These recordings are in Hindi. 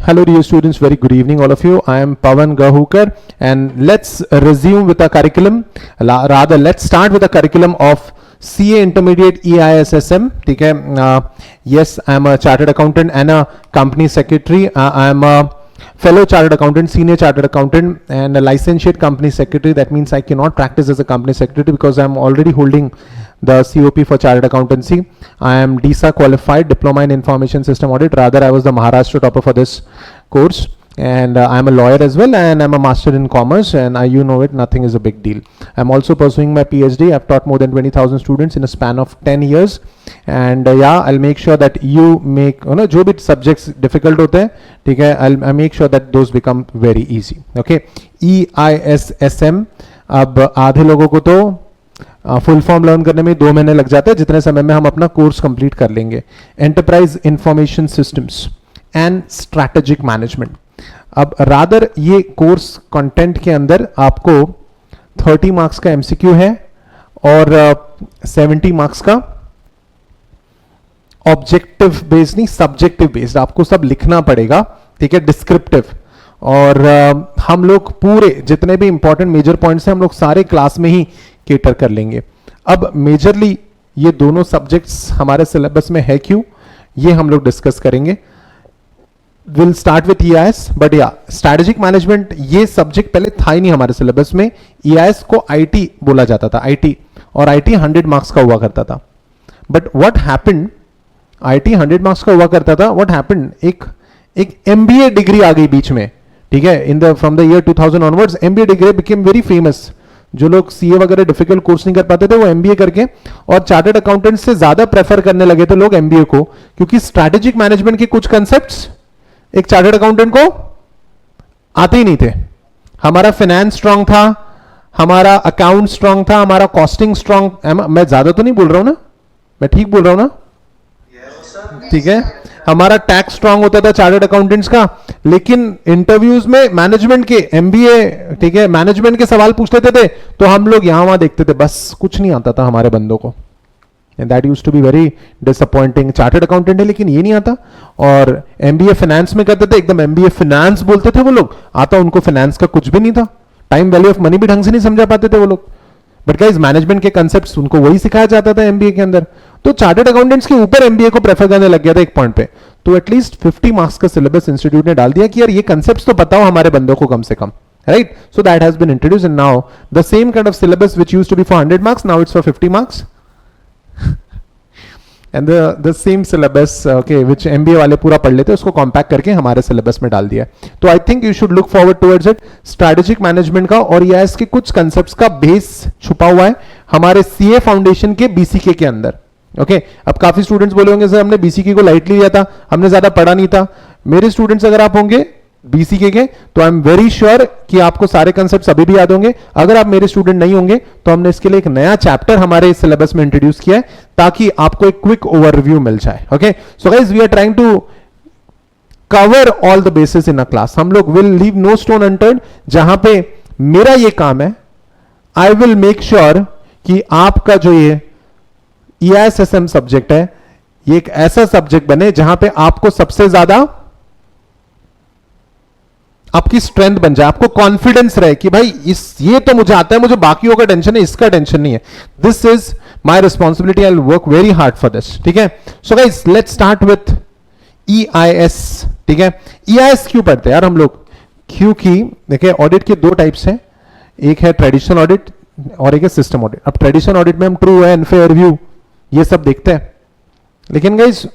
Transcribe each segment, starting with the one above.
Hello dear students, very good evening all of you. I am Pawan Gahukar and let's resume with the curriculum. Rather, let's start with the curriculum of CA Intermediate EISSM. ठीक है? Yes, I am a chartered accountant and a company secretary. I am a fellow chartered accountant, senior chartered accountant and a licensed company secretary. That means I cannot practice as a company secretary because I am already holding the COP for chartered accountancy. I am DISA qualified, diploma in information system audit. Rather, I was the Maharashtra topper for this course, and I am a lawyer as well, and I'm a master in commerce, and you know it, nothing is a big deal. I'm also pursuing my PhD. I've taught more than 20,000 students in a span of 10 years, and yeah, I'll make sure that you make, you know, जो भी subjects difficult होते हैं, ठीक है, I'll make sure that those become very easy. Okay, EISSM. अब आधे लोगों को तो फुल फॉर्म लर्न करने में 2 महीने लग जाते हैं, जितने समय में हम अपना कोर्स कंप्लीट कर लेंगे. Enterprise information systems and strategic management. अब रादर ये कोर्स कंटेंट के अंदर आपको 30 मार्क्स का एमसीक्यू है और 70 मार्क्स का ऑब्जेक्टिव बेस्ड, नहीं सब्जेक्टिव बेस्ड, आपको सब लिखना पड़ेगा. ठीक है, डिस्क्रिप्टिव. और हम लोग पूरे जितने भी इंपॉर्टेंट मेजर पॉइंट्स हैं हम लोग सारे क्लास में ही केटर कर लेंगे. अब मेजरली ये दोनों सब्जेक्ट्स हमारे सिलेबस में है क्यों, ये हम लोग डिस्कस करेंगे. Will start with EIS, but या स्ट्रैटेजिक मैनेजमेंट ये सब्जेक्ट पहले था ही नहीं हमारे सिलेबस में. ईआईएस को आईटी बोला जाता था, आईटी, और आईटी 100 मार्क्स का हुआ करता था. But what happened, IT 100 marks का हुआ करता था, व्हाट हैपेंड, एक एमबीए डिग्री आ गई बीच में. ठीक है, in the from the year 2000 onwards MBA degree became very famous. जो लोग सीए वगैरह डिफिकल्ट कोर्स नहीं कर पाते थे वो एमबीए करके और चार्टर्ड अकाउंटेंट से ज्यादा प्रेफर करने लगे थे लोग एमबीए को, क्योंकि स्ट्रैटेजिक मैनेजमेंट के कुछ कंसेप्ट्स एक चार्टर्ड अकाउंटेंट को आते ही नहीं थे. हमारा फाइनेंस स्ट्रांग था, हमारा अकाउंट स्ट्रांग था, हमारा कॉस्टिंग स्ट्रांग. मैं ज्यादा तो नहीं बोल रहा हूं ना, मैं ठीक बोल रहा हूं ना? ठीक है, हमारा टैक्स स्ट्रांग होता था चार्टर्ड अकाउंटेंट्स का. लेकिन इंटरव्यूज में मैनेजमेंट के एमबीए, ठीक है, मैनेजमेंट के सवाल पूछ लेते थे तो हम लोग यहां वहां देखते थे, बस कुछ नहीं आता था हमारे बंदों को. And that used to be very disappointing. Chartered accountant है लेकिन ये नहीं आता. और एमबीए फाइनेंस में करते थे, एकदम एमबीए फाइनेंस बोलते थे वो लोग, आता उनको फाइनेंस का कुछ भी नहीं था. टाइम वैल्यू ऑफ मनी भी ढंग से नहीं समझा पाते थे वो लोग. बट गाइस मैनेजमेंट के कंसेप्ट्स उनको वही सिखाया जाता था एमबीए के अंदर. तो चार्टर्ड अकाउंटेंट्स के ऊपर एमबीए को प्रेफर करने लग गया था एक पॉइंट पे. तो एटलीस्ट 50 मार्क्स का सिलेबस इंस्टीट्यूट ने डाल दिया कि यार ये कंसेप्ट्स तो बताओ हमारे बंदों को कम से कम, right? So that has been introduced and now the same kind of syllabus which used to be for 100 marks, now it's for 50 marks. And the same syllabus, okay, which MBA वाले पूरा पढ़ लेते उसको कॉम्पैक्ट करके हमारे सिलेबस में डाल दिया. तो I think you should look forward towards it. Strategic management का और ईआईएस के कुछ कंसेप्ट्स का बेस छुपा हुआ है हमारे सीए फाउंडेशन के बीसीके के अंदर. ओके, अब काफी स्टूडेंट्स बोले होंगे सर हमने बीसीके को लाइटली लिया था, हमने ज्यादा पढ़ा नहीं था. मेरे स्टूडेंट्स अगर आप होंगे बीसीके के तो आई एम वेरी श्योर कि आपको सारे कंसेप्ट्स अभी भी याद होंगे. अगर आप मेरे स्टूडेंट नहीं होंगे तो हमने इसके लिए एक नया चैप्टर हमारे सिलेबस में इंट्रोड्यूस किया है ताकि आपको एक क्विक ओवरव्यू मिल जाए. Okay, so guys we are trying to cover all the basis in a class. हम लोग will leave no stone unturned. जहां पे मेरा ये काम है, आई विल मेक श्योर कि आपका जो ये EISSM सब्जेक्ट है ये एक ऐसा सब्जेक्ट बने जहां पे आपको सबसे ज्यादा आपकी स्ट्रेंथ बन जाए, आपको कॉन्फिडेंस रहे कि भाई ये तो मुझे आता है, मुझे बाकियों का टेंशन है, इसका टेंशन नहीं है. This is my responsibility, I will work very hard for this. ठीक है, so guys let's start with EIS. ठीक है, EIS क्यों पढ़ते हैं यार हम लोग? क्योंकि देखिए ऑडिट के 2 टाइप्स हैं, एक है ट्रेडिशनल ऑडिट और एक है सिस्टम ऑडिट. अब ट्रेडिशनल ऑडिट में हम ट्रू एंड फेयर व्यू ये सब देखते हैं, लेकिन गाइस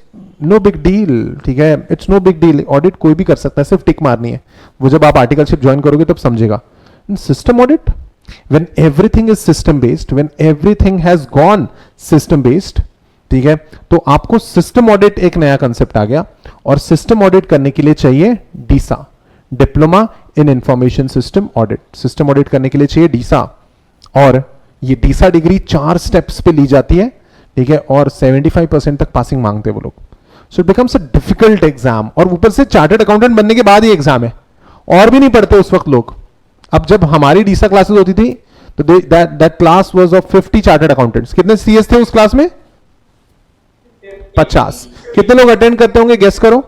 नो बिग डील. ठीक है, it's no big deal. Audit कोई भी कर सकता है, सिर्फ टिक मारनी है. वो जब आप आर्टिकलशिप ज्वाइन करोगे तब समझेगा. System audit, when everything is system based, when everything has gone system based, ठीक है, तो आपको सिस्टम ऑडिट एक नया कंसेप्ट आ गया. और सिस्टम ऑडिट करने के लिए चाहिए DISA, diploma in information system audit. System audit करने के लिए चाहिए डीसा, और ये डीसा डिग्री 4 स्टेप्स पे ली जाती है. ठीक है, और 75% तक पासिंग मांगते हैं वो लोग. So it becomes a difficult exam, और ऊपर से चार्टर्ड अकाउंटेंट बनने के बाद ही एग्जाम है, और भी नहीं पढ़ते उस वक्त लोग. अब जब हमारी डीसा क्लासेस होती थी तो that class was of 50 chartered accountants. कितने सीएस थे उस क्लास में? 50. कितने लोग अटेंड करते होंगे, गेस करो?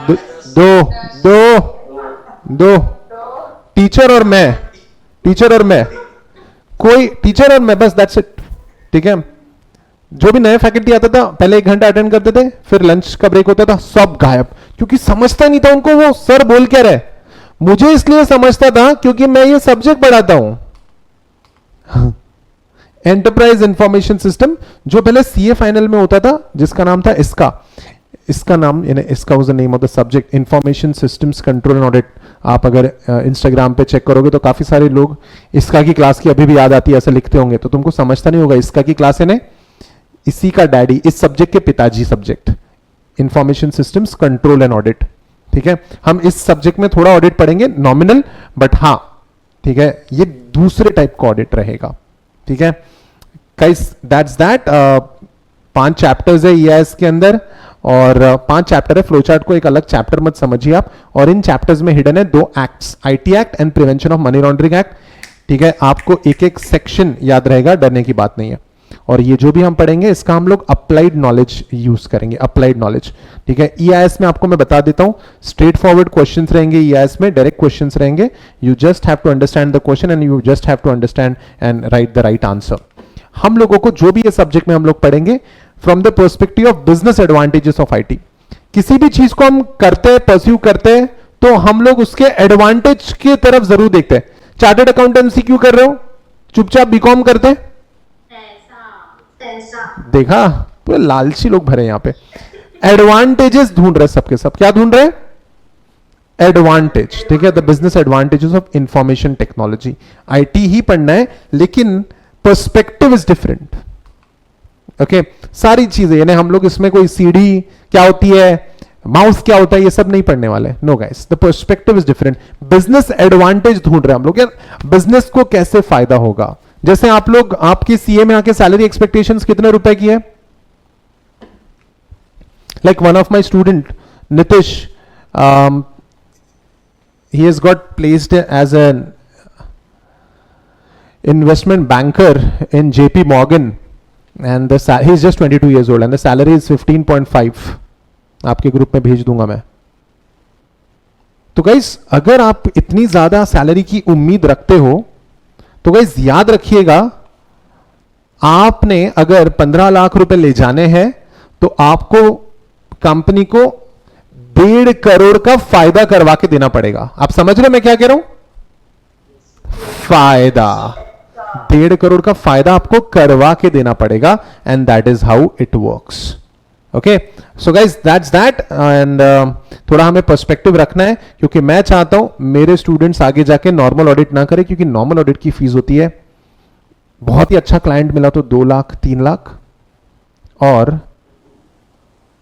दो दो दो दो टीचर और मैं, टीचर और मैं, कोई टीचर और मैं, बस दैट्स इट। ठीक है, जो भी नए फैकल्टी आता था पहले 1 घंटा अटेंड करते थे, फिर लंच का ब्रेक होता था सब गायब, क्योंकि समझता नहीं था उनको वो सर बोल क्या रहे। मुझे इसलिए समझता था क्योंकि मैं ये सब्जेक्ट पढ़ाता हूं। एंटरप्राइज इंफॉर्मेशन सिस्टम, जो पहले सीए फाइनल में होता था, जिसका नाम था इसका नाम इसका was the name of the subject, information systems control and audit. आप अगर इंस्टाग्राम पे चेक करोगे तो काफी सारे लोग इसका की क्लास की अभी भी याद आती है ऐसा लिखते होंगे, तो तुमको समझता नहीं होगा इसका की क्लास है ने इसी का डैडी, इस सब्जेक्ट के पिताजी subject, information systems control and audit. ठीक है, हम इस सब्जेक्ट में थोड़ा ऑडिट पढ़ेंगे नॉमिनल, बट हाँ ठीक है, ये दूसरे टाइप का ऑडिट रहेगा। ठीक है गाइस, दैट्स दैट। 5 चैप्टर्स है ईआईएस के अंदर, और 5 चैप्टर है। फ्लोचार्ट को एक अलग चैप्टर मत समझिए आप, और इन चैप्टर्स में हिडन है 2 acts, IT act and prevention of money laundering act. ठीक है, आपको एक एक सेक्शन याद रहेगा, डरने की बात नहीं है। और ये जो भी हम पढ़ेंगे इसका हम लोग अप्लाइड नॉलेज यूज करेंगे, अप्लाइड नॉलेज। ठीक है, ईआईएस में आपको मैं बता देता हूं, स्ट्रेट फॉरवर्ड क्वेश्चंस रहेंगे ईआईएस में, डायरेक्ट क्वेश्चंस रहेंगे। You just have to understand the question and you just have to understand and write the right answer. हम लोगों को जो भी ये सब्जेक्ट में हम लोग पढ़ेंगे from the perspective of business advantages of IT. किसी भी चीज को हम करते हैं, परस्यू करते हैं, तो हम लोग उसके एडवांटेज की तरफ जरूर देखते हैं। चार्टर्ड अकाउंटेंसी क्यों कर रहे हो, चुपचाप बीकॉम करते हैं, देखा पूरे लालची लोग भरे यहां पे। एडवांटेजेस ढूंढ रहे सबके सब, क्या ढूंढ रहे, एडवांटेज। ठीक है, the business advantages of information technology, IT ही पढ़ना है लेकिन पर्सपेक्टिव इज डिफरेंट। ओके, सारी चीजें यानी हम लोग इसमें कोई सीडी क्या होती है, माउस क्या होता है, ये सब नहीं पढ़ने वाले। No guys, the perspective is different. Business advantage ढूंढ रहे हैं हम लोग, यार बिजनेस को कैसे फायदा होगा। जैसे आप लोग, आपकी सीए में आके सैलरी एक्सपेक्टेशंस कितने रुपए की है। Like one of my student Nitish, he has got placed as an investment banker in JP Morgan and he is just 22 years old and the salary is 15.5. आपके ग्रुप में भेज दूंगा मैं। तो गाइस अगर आप इतनी ज्यादा सैलरी की उम्मीद रखते हो तो गाइस याद रखिएगा, आपने अगर 15 लाख रुपए ले जाने हैं तो आपको कंपनी को 1.5 करोड़ का फायदा करवा के देना पड़ेगा। आप समझ रहे मैं क्या कह रहा हूं, फायदा 1.5 करोड़ का फायदा आपको करवा के देना पड़ेगा, and that is how it works. Okay, so guys that's that. And थोड़ा हमें पर्सपेक्टिव रखना है, क्योंकि मैं चाहता हूं मेरे स्टूडेंट्स आगे जाके नॉर्मल ऑडिट ना करें, क्योंकि नॉर्मल ऑडिट की फीस होती है, बहुत ही अच्छा क्लाइंट मिला तो 2 लाख 3 लाख, और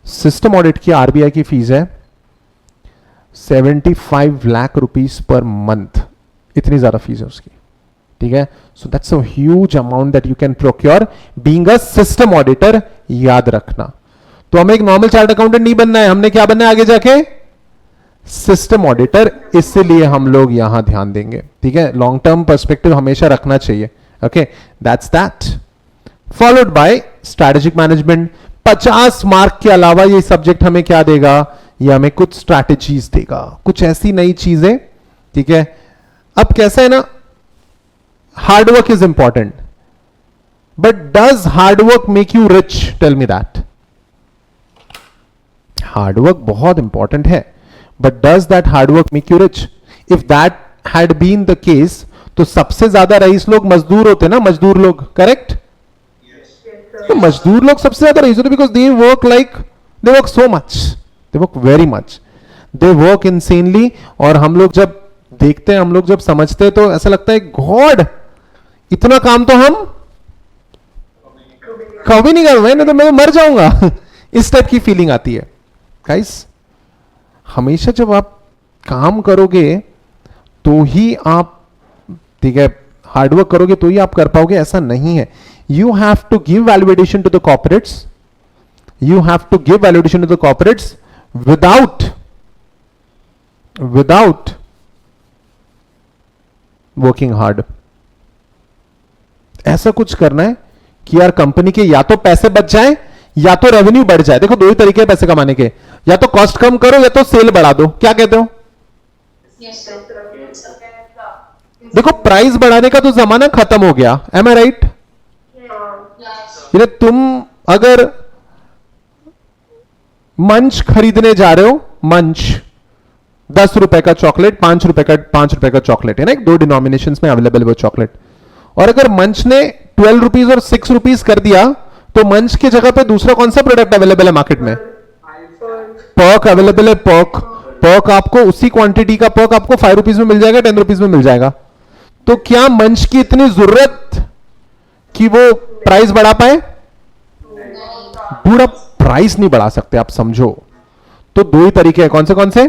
सिस्टम ऑडिट की आरबीआई की फीस है 75 लाख रुपीस पर मंथ, इतनी ज्यादा फीस है उसकी। ठीक है, so that's a huge amount that you can procure being a system auditor, याद रखना। तो हमें एक नॉर्मल चार्ट अकाउंटेंट नहीं बनना है, हमने क्या बनना है आगे जाके, सिस्टम ऑडिटर, इसलिए हम लोग यहां ध्यान देंगे। ठीक है, लॉन्ग टर्म पर्सपेक्टिव हमेशा रखना चाहिए। Okay, that's that, followed by strategic management. 50 mark के अलावा ये सब्जेक्ट हमें क्या देगा, ये हमें कुछ स्ट्रैटेजीज देगा, कुछ ऐसी नई चीजें। ठीक है, अब कैसा है ना, hard work is important, but does hard work make you rich, tell me that. Hard work बहुत इंपॉर्टेंट है, but does that hard work make you rich. If that had been the case तो सबसे ज्यादा रईस लोग मजदूर होते ना, मजदूर लोग, करेक्ट। तो मजदूर लोग सबसे ज्यादा रईस होते, because they work like, they work so much, they work very much, they work insanely. और हम लोग जब देखते हैं, हम लोग जब समझते हैं तो ऐसा लगता है गॉड, इतना काम तो हम कभी नहीं कर रहे, नहीं तो मैं मर जाऊंगा। इस टाइप की फीलिंग आती है। गाइस हमेशा जब आप काम करोगे तो ही आप, ठीक है, हार्डवर्क करोगे तो ही आप कर पाओगे, ऐसा नहीं है। You have to give validation to the corporates, you have to give validation to the corporates without working hard. ऐसा कुछ करना है कि यार कंपनी के या तो पैसे बच जाएं या तो रेवेन्यू बढ़ जाए। देखो दो ही तरीके हैं पैसे कमाने के, या तो कॉस्ट कम करो या तो सेल बढ़ा दो। क्या कहते हो? देखो प्राइस बढ़ाने का तो जमाना खत्म हो गया, एम आई राइट? तुम अगर मंच खरीदने जा रहे हो, मंच 10 रुपए का चॉकलेट, 5 रुपए का चॉकलेट है ना, एक दो डिनोमिनेशन में अवेलेबल वो चॉकलेट, और अगर मंच ने 12 रुपीज और 6 रुपीज कर दिया तो मंच की जगह पे दूसरा कौन सा प्रोडक्ट अवेलेबल है मार्केट में? पर्क अवेलेबल है। पर्क, पर्क आपको उसी क्वांटिटी का पर्क आपको 5 रुपीज में मिल जाएगा, 10 रुपीज में मिल जाएगा। तो क्या मंच की इतनी जरूरत कि वो प्राइस बढ़ा पाए? पूरा प्राइस नहीं बढ़ा सकते, आप समझो। तो दो ही तरीके हैं, कौन से कौन से?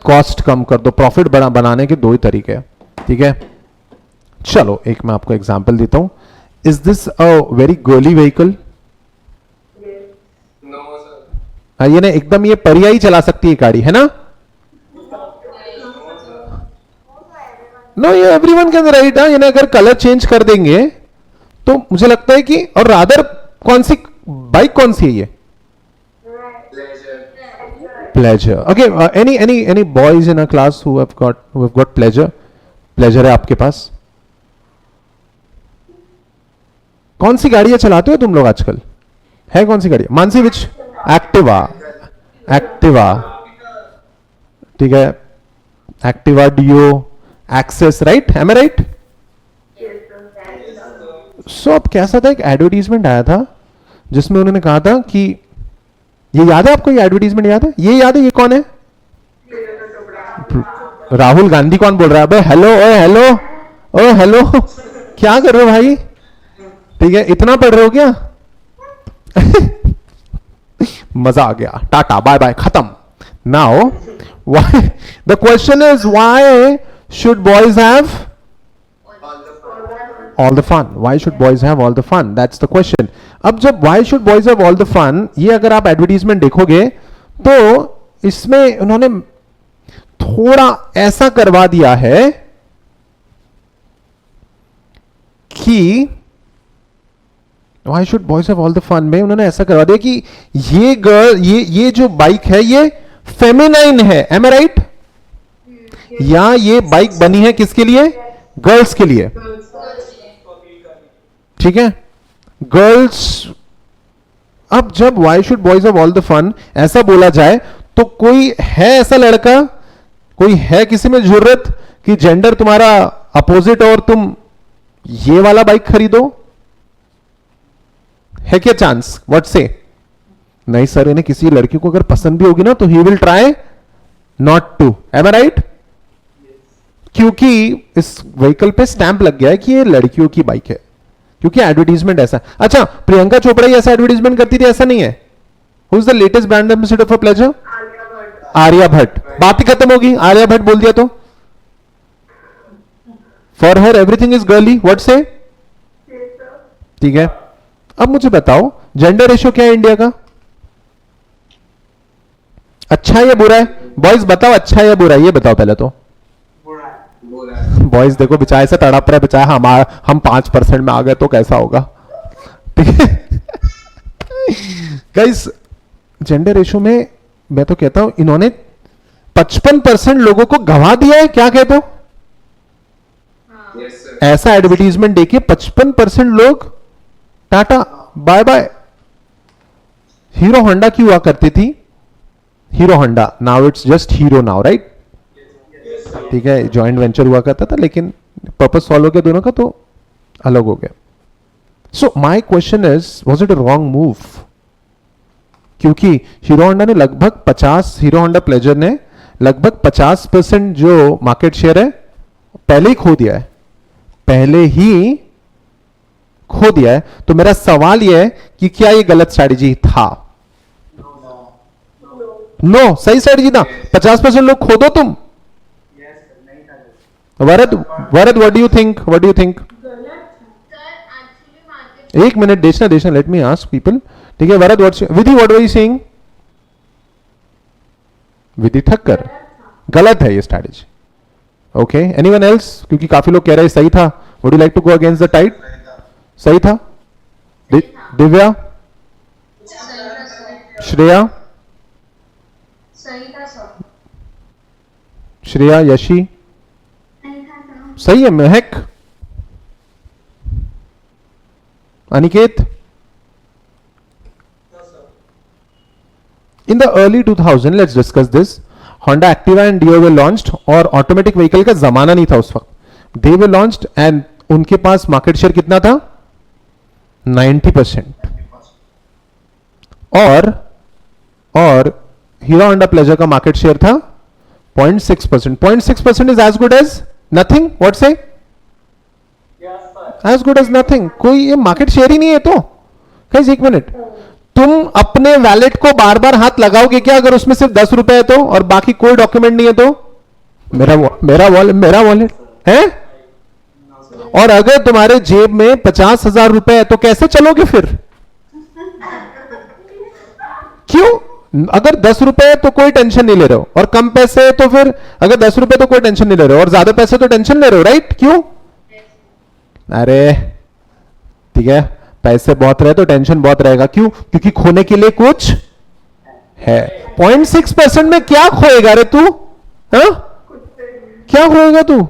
कॉस्ट कम कर दो, प्रॉफिट बनाने के दो ही तरीके हैं, ठीक है। चलो एक मैं आपको एग्जांपल देता हूं। Is this a very girly vehicle? ये ना एकदम ये परिया ही चला सकती है गाड़ी, है ना? नो, ये एवरीवन कैन राइड। ये ना अगर कलर चेंज कर देंगे तो मुझे लगता है कि, और रादर कौन सी बाइक कौन सी है ये? Pleasure. Okay. Any boys in a class who have got pleasure? Pleasure है आपके पास? कौन सी गाड़ियां चलाते हो तुम लोग आजकल? है कौन सी गाड़ी? मानसी विच? एक्टिवा। एक्टिवा, ठीक है। Activa, Dio, Access, right? Am I right? So अब कैसा था, एक एडवर्टीजमेंट आया था जिसमें उन्होंने कहा था कि, ये याद है आपको? ये एडवर्टीजमेंट याद है? ये याद है? ये कौन है? राहुल गांधी कौन बोल रहा है? अबे हेलो, ओए हेलो, ओए हेलो, क्या कर रहे हो भाई? ठीक है, इतना पढ़ रहे हो क्या? मजा आ गया, टाटा बाय बाय, खत्म। Now why the question is, why should boys have all the fun? Why should boys have all the fun? That's the question. अब जब why should boys have all the fun, ये अगर आप एडवर्टीजमेंट देखोगे तो इसमें उन्होंने थोड़ा ऐसा करवा दिया है कि why should boys have all the fun में उन्होंने ऐसा करवा दिया कि ये गर्ल, ये जो बाइक है ये फेमिनाइन है, एम आई राइट? या ये बाइक बनी है किसके लिए? गर्ल्स के लिए, ठीक है, गर्ल्स। अब जब why should boys have all the fun ऐसा बोला जाए तो कोई है ऐसा लड़का, कोई है किसी में जरूरत कि जेंडर तुम्हारा अपोजिट और तुम ये वाला बाइक खरीदो? है क्या चांस? व्हाट से? नहीं सर, इन्हें किसी लड़की को अगर पसंद भी होगी ना तो he will try not to, am I right? क्योंकि इस व्हीकल पे स्टैंप लग गया है कि ये लड़कियों की बाइक है, क्योंकि एडवर्टीजमेंट ऐसा। अच्छा, प्रियंका चोपड़ा ही ऐसा एडवर्टीजमेंट करती थी, ऐसा नहीं है? Who is the latest brand ambassador for pleasure? Arya Bhatt. बात ही खत्म होगी, आर्या भट्ट बोल दिया तो। For her everything is girly, what से? ठीक है, अब मुझे बताओ जेंडर रेशियो क्या है इंडिया का? अच्छा है या बुरा है? बॉयज बताओ, अच्छा है या बुरा है? ये बताओ पहले तो। बॉयज देखो बेचारे से तड़प रहे, बेचारा हम 5% में आ गए तो कैसा होगा? ठीक है गाइस, जेंडर रेशियो में मैं तो कहता हूं इन्होंने 55% लोगों को गंवा दिया है। क्या कहते हो? ऐसा एडवर्टीजमेंट देखिए, 55% लोग tata bye bye. Hero Honda की हुआ करती थी, Hero Honda, now it's just Hero now, right? ठीक है, जॉइंट वेंचर हुआ करता था, लेकिन पर्पस सॉल्व हो गया दोनों का तो अलग हो गया। So my question is, was it a wrong move? क्योंकि हीरो होंडा ने लगभग 50, हीरो होंडा प्लेजर ने लगभग 50% जो मार्केट शेयर है पहले ही खो दिया है, पहले ही खो दिया है। तो मेरा सवाल यह है कि क्या यह गलत स्ट्रैटेजी था? नो, सही स्ट्रैटेजी था। 50% लोग खो दो तुम। Varad, what do you think? What do you think? एक minute, Deshna, let me ask people, ठीक है। Varad, Vidhi, what were you saying? Vidhi Thakkar, गलत है ये स्ट्रैटेजी। Okay, anyone else? क्योंकि काफी लोग कह रहे हैं सही था। Would you like to go against the tide? सही था? दिव्या, श्रेया, सही था सर। श्रेया, यशी, सही है। महक, Aniket, in the early 2000, let's discuss this, Honda Activa and Dio were launched और ऑटोमेटिक व्हीकल का जमाना नहीं था उस वक्त, they were launched and उनके पास मार्केट शेयर कितना था? 90%। और हीरो होंडा प्लेजर का मार्केट शेयर था 0.6%। 0.6% is as good as nothing. What say? As good as nothing. कोई ये मार्केट शेयर ही नहीं है। तो गाइस एक मिनट, तुम अपने वैलेट को बार बार हाथ लगाओगे क्या अगर उसमें सिर्फ 10 रुपए है तो, और बाकी कोई डॉक्यूमेंट नहीं है तो? मेरा वॉलेट है, और अगर तुम्हारे जेब में 50,000 रुपए है तो कैसे चलोगे फिर? क्यों? अगर 10 रुपए है तो कोई टेंशन नहीं ले रहे हो, और कम पैसे है तो फिर, अगर 10 रुपए तो कोई टेंशन नहीं ले रहे हो, और ज्यादा पैसे तो टेंशन ले रहे हो, राइट? क्यों? अरे ठीक है, पैसे बहुत रहे तो टेंशन बहुत रहेगा। क्यों? क्योंकि खोने के लिए कुछ है। 0.6% में क्या खोएगा रे तू? हाँ, क्या खोएगा तू?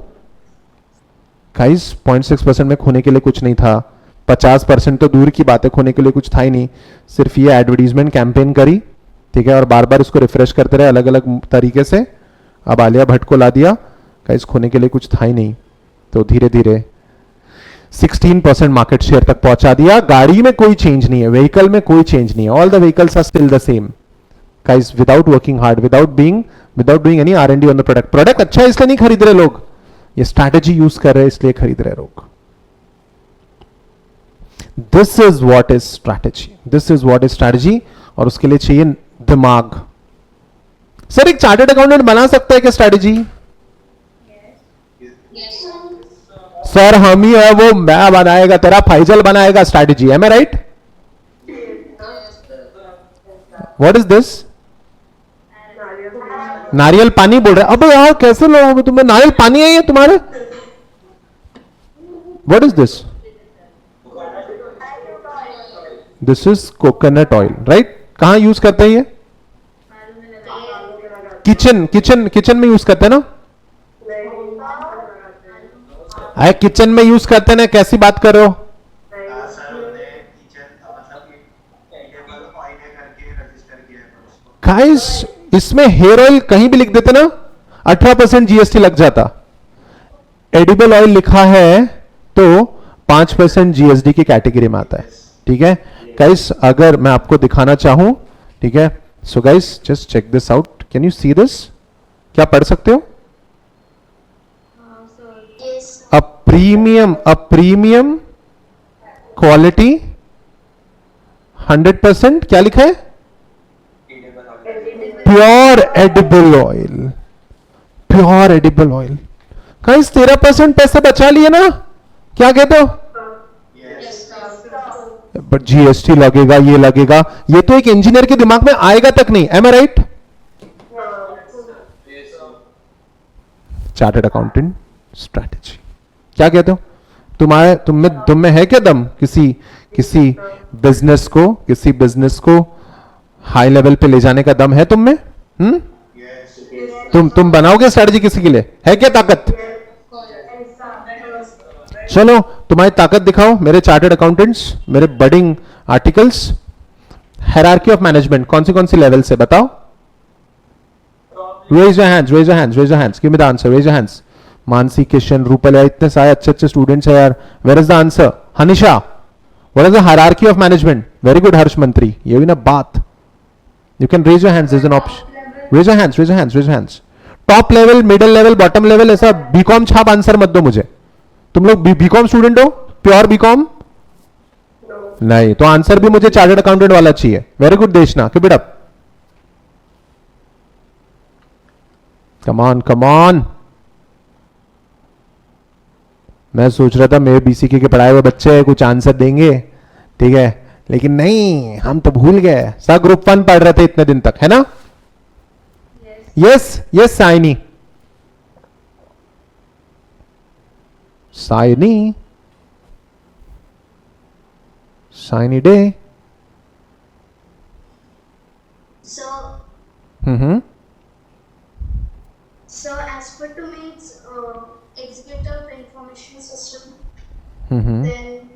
गाइस 0.6% में खोने के लिए कुछ नहीं था। 50% तो दूर की बात है, खोने के लिए कुछ था ही नहीं। सिर्फ ये एडवर्टीजमेंट कैंपेन करी, ठीक है, और बार बार इसको रिफ्रेश करते रहे अलग अलग तरीके से। अब आलिया भट्ट को ला दिया, गाइस खोने के लिए कुछ था ही नहीं, तो धीरे धीरे 16% मार्केट शेयर तक पहुंचा दिया। गाड़ी में कोई चेंज नहीं है, व्हीकल में कोई चेंज नहीं है। All the vehicles are still the same guys, without working hard, without doing any R&D on the product. Product अच्छा है इसलिए नहीं खरीद रहे लोग, ये स्ट्रैटेजी यूज कर रहे हैं इसलिए खरीद रहे लोग। This is what is strategy, this is what is strategy. और उसके लिए चाहिए दिमाग। सर एक चार्टर्ड अकाउंटेंट बना सकता है क्या स्ट्रैटेजी? सर हम ही है वो, मैं बनाएगा, तेरा फैजल बनाएगा strategy. Am I right? What is this? नारियल पानी बोल रहे? अबे यार कैसे लोग, तुम्हें नारियल पानी है ये तुम्हारे? What is this? This is coconut oil, right? कहां यूज करते हैं ये? किचन में यूज करते हैं ना? अरे किचन में यूज करते हैं ना, कैसी बात कर रहे हो? गाइस इसमें हेयर ऑयल कहीं भी लिख देते ना 18% GST लग जाता। एडिबल ऑयल लिखा है तो 5% GST की कैटेगरी में आता है, ठीक है गाइस? अगर मैं आपको दिखाना चाहूं, ठीक है, so guys just check this out, can you see this? क्या पढ़ सकते हो? a premium quality 100%, क्या लिखा है? Pure edible oil, pure edible oil. Guys 13% पैसे बचा लिए ना, क्या कहते हो? बट GST लगेगा, ये लगेगा, ये तो एक इंजीनियर के दिमाग में आएगा तक नहीं। M I right? Chartered accountant strategy, क्या कहते हो? तुम में है क्या दम? किसी बिजनेस को हाई लेवल पे ले जाने का दम है तुम में? तुम बनाओगे स्ट्रैटेजी किसी के लिए? है क्या ताकत? चलो तुम्हारी ताकत दिखाओ मेरे चार्टर्ड अकाउंटेंट्स, मेरे budding articles. Hierarchy of management कौन सी लेवल से बताओ? Raise your hands, raise your hands, raise your hands, give me the answer, raise your hands. Mansi, Kishan, Rupal, यार इतने सारे अच्छे स्टूडेंट्स हैं यार। Where is the answer? Hanisha, what is the hierarchy of management? Very good Harsh Mantri, ये भी ना बात। You can raise your hands, is an option. Raise your hands, raise your hands, raise your hands. Top level, middle level, bottom level, ऐसा बीकॉम छाप आंसर मत दो मुझे। तुम लोग बीकॉम स्टूडेंट हो? Pure BCom? नहीं, तो आंसर भी मुझे चार्टर्ड अकाउंटेंट वाला चाहिए। Very good Deshna, keep it up, come on come on. मैं सोच रहा था मेरे BCK के पढ़ाए हुए बच्चे कुछ आंसर देंगे, ठीक है, लेकिन नहीं, हम तो भूल गए। सब ग्रुप 1 पढ़ रहे थे इतने दिन तक, है ना? Yes yes Shiny, Shiny Shiny day. So, so as per to means executive information system, then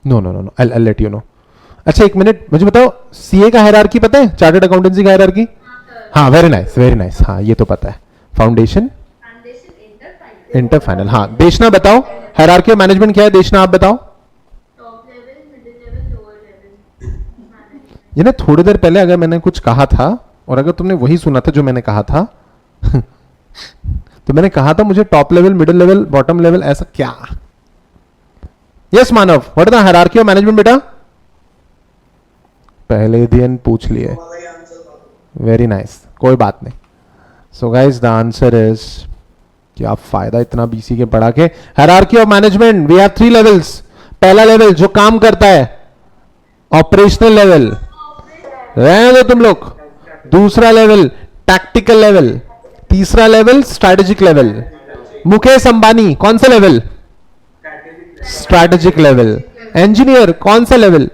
No. I'll let you know. अच्छा एक मिनट मुझे बताओ, सीए का हायरार्की पता है? चार्टर्ड अकाउंटेंसी का हायरार्की? हाँ वेरी नाइस. हाँ ये तो पता है. Foundation inter final. हाँ देशना बताओ, हायरार्की ऑफ मैनेजमेंट क्या है? देशना आप बताओ. top level, middle level, lower level. ये ना थोड़ी देर पहले अगर मैंने कुछ कहा था और अगर तुमने वही सुना था जो मैंने कहा था तो मैंने कहा था मुझे top level, middle level, bottom level, ऐसा क्या? Yes Manav, what is the hierarchy of management बेटा? पहले दिन पूछ लिए. वेरी नाइस, कोई बात नहीं. So guys the answer is, क्या फायदा इतना बीसी के पढ़ा के. Hierarchy of management we have 3 levels. पहला लेवल जो काम करता है, ऑपरेशनल लेवल, रहने दो तुम लोग. दूसरा लेवल टैक्टिकल लेवल. तीसरा level strategic level. Mukesh Ambani कौन सा लेवल? Strategic level. इंजीनियर कौन सा लेवल?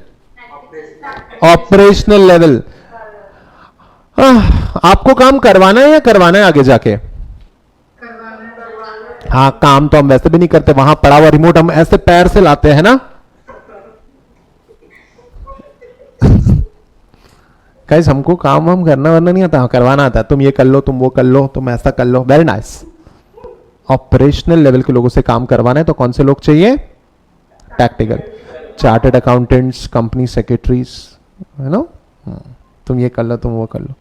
Operational level. आपको काम करवाना है या करवाना है आगे जाके? हाँ काम तो हम वैसे भी नहीं करते, वहां पड़ा हुआ रिमोट हम ऐसे पैर से लाते हैं ना. गाइस हमको काम हम करना वरना नहीं आता, हाँ करवाना आता है. तुम ये कर लो, तुम वो कर लो, तुम ऐसा कर लो. Very nice. ऑपरेशनल लेवल के लोगों से काम करवाना है तो कौन से लोग चाहिए? Tactical. Chartered accountants, company secretaries, है ना. तुम ये कर लो, तुम वो कर लो.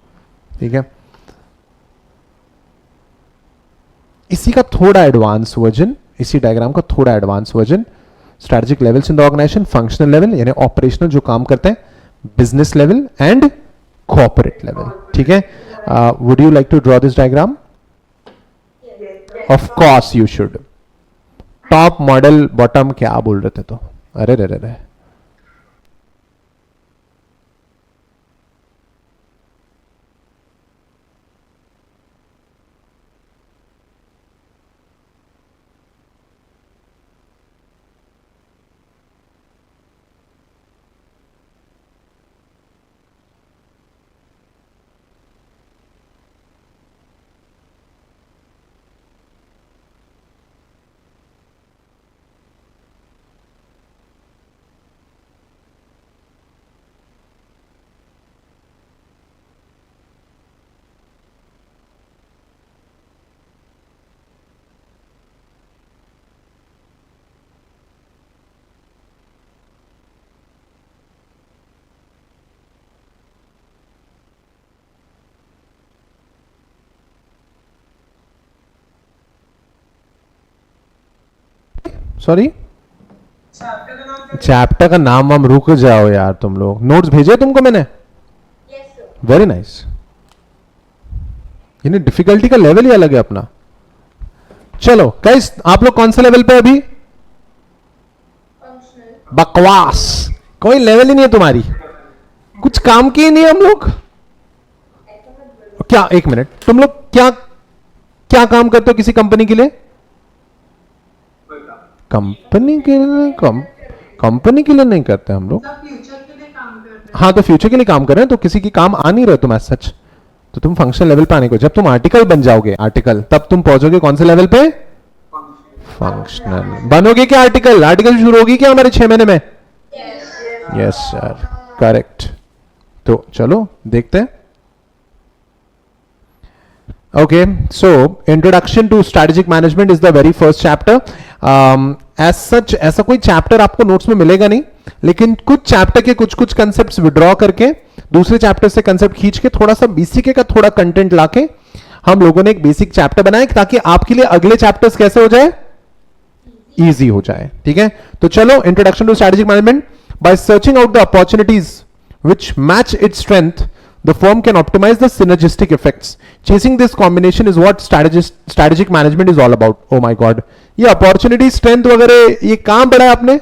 ठीक है. इसी का थोड़ा एडवांस वर्जन, इसी डायग्राम का थोड़ा advance version. Strategic levels in the organisation, functional level यानी ऑपरेशनल जो काम करते हैं, business level and corporate level. ठीक है. Would you like to draw this diagram? Of course you should. Top, model, bottom, क्या बोल रहे थे तो? अरे रे रे रे. सॉरी, चैप्टर का नाम हम रुक जाओ यार तुम लोग. नोट्स भेजे तुमको मैंने? Very nice. यानी डिफिकल्टी का लेवल ही अलग है अपना. चलो गाइस आप लोग कौन सा लेवल पे अभी? बकवास, कोई लेवल ही नहीं है तुम्हारी. कुछ काम की ही नहीं हम लोग. क्या, एक मिनट, तुम लोग क्या क्या काम करते हो किसी कंपनी के लिए? कंपनी के लिए? कंपनी के लिए नहीं करते हम लोग. हाँ तो फ्यूचर के लिए काम कर रहे हैं, तो किसी की काम आ नहीं रहे तुम एज सच. तो तुम फंक्शन लेवल पे आने को, जब तुम आर्टिकल बन जाओगे, आर्टिकल, तब तुम पहुंचोगे कौन से लेवल पे? फंक्शनल. बनोगे क्या आर्टिकल? आर्टिकल शुरू होगी क्या हमारे 6 महीने में? Yes sir, correct. तो चलो देखते हैं. Okay, so introduction to strategic management is the very first chapter. As such ऐसा कोई चैप्टर आपको नोट्स में मिलेगा नहीं, लेकिन कुछ चैप्टर के कुछ कंसेप्ट्स विड्रॉ करके दूसरे चैप्टर से कंसेप्ट खींच के थोड़ा सा बीसीके का थोड़ा कंटेंट लाके हम लोगों ने एक बेसिक चैप्टर बनाया ताकि आपके लिए अगले चैप्टर्स कैसे हो जाए? इजी हो जाए. ठीक है. तो चलो, introduction to strategic management. By searching out the opportunities which match its strength, the firm can optimize the synergistic effects. Chasing this combination is what strategic management is all about. Oh my god, ये opportunity strength वगैरह ये कहाँ पढ़ा है आपने?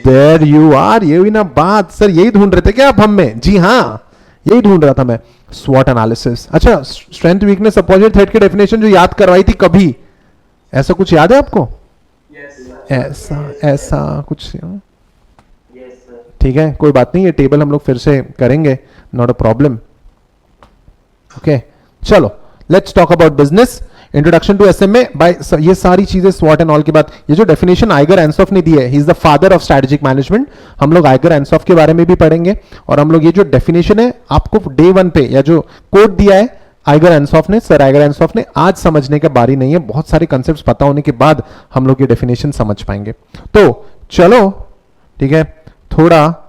There you are. ये हुई ना बात. सर यही ढूंढ रहे थे क्या आप हम में? जी हाँ, यही ढूंढ रहा था मैं. SWOT analysis. अच्छा, strength weakness opposite threat की definition जो याद करवाई थी कभी, ऐसा कुछ याद है आपको? Yes. ऐसा ऐसा कुछ Yes, sir. ठीक है, कोई बात नहीं, ये टेबल हम लोग फिर से करेंगे, नॉट अ प्रॉब्लम। ओके, चलो let's talk about business. Introduction to SMA by, ये सारी चीजें स्वॉट एंड ऑल के बाद ये जो डेफिनेशन आइगर एंसॉफ ने दी है, he is the father of strategic management. हम लोग आइगर एंसॉफ के बारे में भी पढ़ेंगे, और हम लोग ये जो डेफिनेशन है आपको डे 1 पे, या जो कोड दिया है आइगर एंसॉफ ने, सर आइगर एंसॉफ ने, आज समझने का बारी नहीं है, बहुत सारे कंसेप्ट पता होने के बाद हम लोग ये डेफिनेशन समझ पाएंगे। तो चलो ठीक है, थोड़ा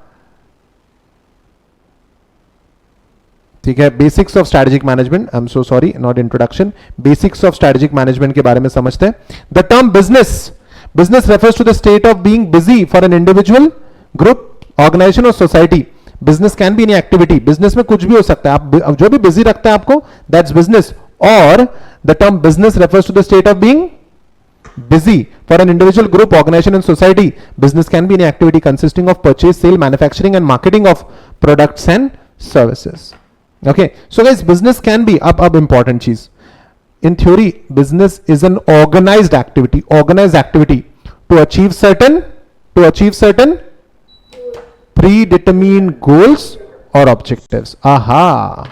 ठीक है, basics of strategic management, I am so sorry, not introduction, basics of strategic management के बारे में समझते हैं। The term business, business refers to the state of being busy for an individual, group, organisation और society. Business can be any activity, business में कुछ भी हो सकता है, आप जो भी बिजी रखते हैं आपको, दैट्स बिजनेस। और the term business refers to the state of being busy for an individual, group, organization and society. Business can be any activity consisting of purchase, sale, manufacturing and marketing of products and services. Okay, so guys, business can be, अब important चीज, in theory business is an organized activity to achieve certain predetermined goals or objectives. Aha,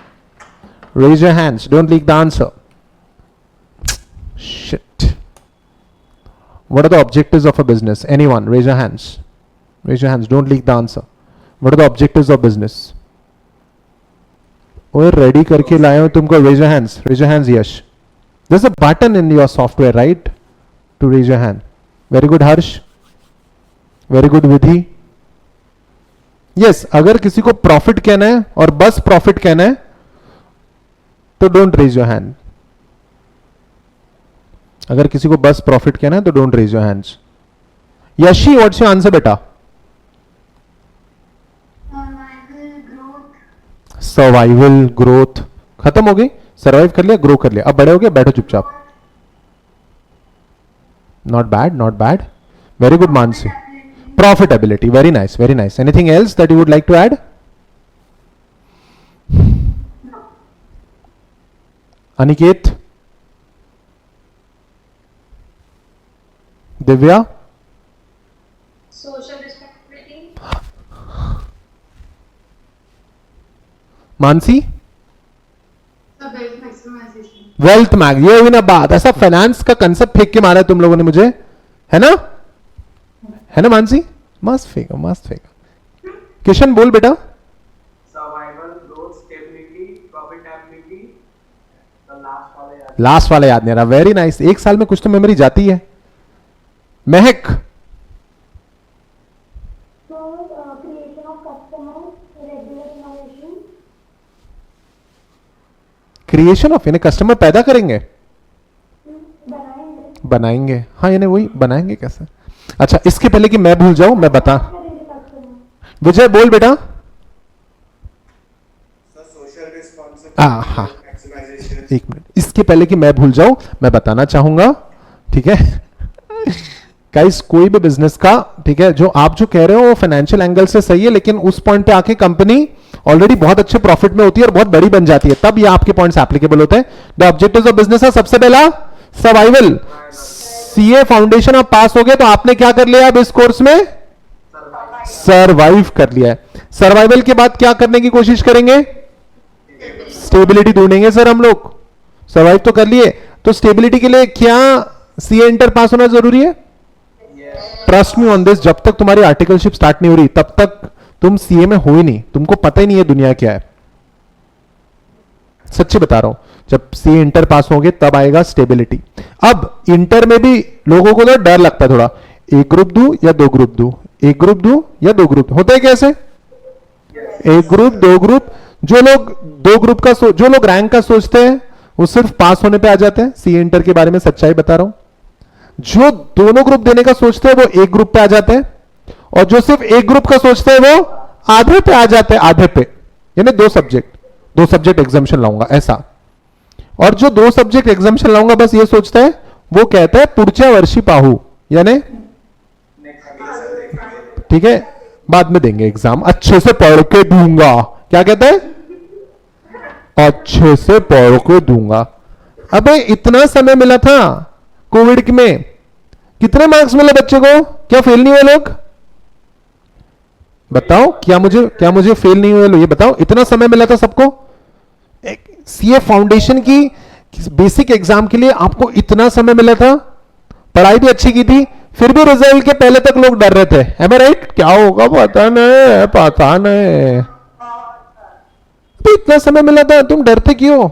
raise your hands, don't leak the answer. Shit. What are the objectives of a business? Anyone, raise your hands. Raise your hands, don't leak the answer. What are the objectives of business? ओए रेडी करके लाए हो तुमको, raise your hands. Raise your hands, Yash. There's a button in your software, right? To raise your hand. Very good, Harsh. Very good, Vidhi. Yes, अगर किसी को प्रॉफिट कहना है और बस प्रॉफिट कहना है तो डोंट रेज योर हैंड। अगर किसी को बस प्रॉफिट कहना है तो don't raise your hands. Yashi, what's your answer बेटा? सर्वाइवल ग्रोथ, खत्म हो गई, सर्वाइव कर लिया, ग्रो कर लिया, अब बड़े हो गए, बैठो चुपचाप। Not bad, not bad, very good Mansi. Profitability, very nice, very nice. Anything else that you would like to add? Aniket, Divya, Social responsibility. Mansi, The wealth maximization. Wealth mag, ये हुई ना बात। ऐसा फाइनेंस का कंसेप्ट फेंक के मारा है तुम लोगों ने मुझे, है ना? है ना मानसी? मस्त फेंका, मस्त फेंका। किशन बोल बेटा। Survival, growth, stability, profitability. The last वाला याद. लास्ट वाला याद नहीं रहा, वेरी नाइस। एक साल में कुछ तो मेमोरी जाती है। महक, Creation of customers, regular innovation, creation of, यानी कस्टमर पैदा करेंगे, बनाएंगे बनाएंगे। हाँ, यानी वही बनाएंगे कैसे? अच्छा, इसके पहले कि मैं भूल जाऊं, मैं बता, करेंगे कस्टमर, विजय बोल बेटा। Sir, social responsibility, हाँ, maximization. एक मिनट, इसके पहले कि मैं भूल जाऊं, मैं बताना चाहूंगा, ठीक है गाइस, कोई भी बिजनेस का, ठीक है, जो आप जो कह रहे हो वो फाइनेंशियल एंगल से सही है, लेकिन उस पॉइंट पे आके कंपनी ऑलरेडी बहुत अच्छे प्रॉफिट में होती है और बहुत बड़ी बन जाती है, तब ये आपके पॉइंट्स एप्लीकेबल होते हैं। द ऑब्जेक्टिव्स ऑफ बिजनेस है, सबसे पहला सर्वाइवल। सीए फाउंडेशन आप पास हो गए तो आपने क्या कर लिया अब इस कोर्स में? सर्वाइव कर लिया है। सर्वाइवल के बाद क्या करने की कोशिश करेंगे? स्टेबिलिटी ढूंढेंगे सर हम लोग। सर्वाइव तो कर लिए, तो स्टेबिलिटी के लिए क्या सीए इंटर पास होना जरूरी है? ट्रस्ट मी ऑन दिस, जब तक तुम्हारी आर्टिकलशिप स्टार्ट नहीं हो रही तब तक तुम सीए में हो ही नहीं, तुमको पता ही नहीं है दुनिया क्या है। सच्ची बता रहा हूं, जब सीए इंटर पास होंगे तब आएगा स्टेबिलिटी। अब इंटर में भी लोगों को तो डर लगता है थोड़ा, एक ग्रुप दूं या दो ग्रुप दूं, एक ग्रुप दूं या दो ग्रुप, होता है कैसे? एक ग्रुप, दो ग्रुप। जो लोग दो ग्रुप का जो लोग रैंक का सोचते हैं वो सिर्फ पास होने पे आ जाते हैं। सीए इंटर के बारे में सच्चाई बता रहा हूं, जो दोनों ग्रुप देने का सोचते हैं वो एक ग्रुप पे आ जाते हैं, और जो सिर्फ एक ग्रुप का सोचते हैं वो आधे पे आ जाते हैं, आधे पे, यानी दो सब्जेक्ट एग्जाम्शन लाऊंगा ऐसा। और जो दो सब्जेक्ट एग्जाम्शन लाऊंगा बस ये सोचता है, वो कहता है पुढच्या वर्षी पाहू, यानी ठीक है बाद में देंगे एग्जाम, अच्छे से पढ़ के दूंगा। क्या कहता है? अच्छे से पढ़ के दूंगा। अबे इतना समय मिला था कोविड में कितने मार्क्स मिले बच्चे को? क्या फेल नहीं हुए लोग? बताओ, क्या मुझे फेल नहीं हुए लोग? ये बताओ, इतना समय मिला था सबको सीए फाउंडेशन की बेसिक एग्जाम के लिए, आपको इतना समय मिला था, पढ़ाई भी अच्छी की थी, फिर भी रिजल्ट के पहले तक लोग डर रहे थे। Am I right? क्या होगा पता नहीं। तो इतना समय मिला था, तुम डरते क्यों?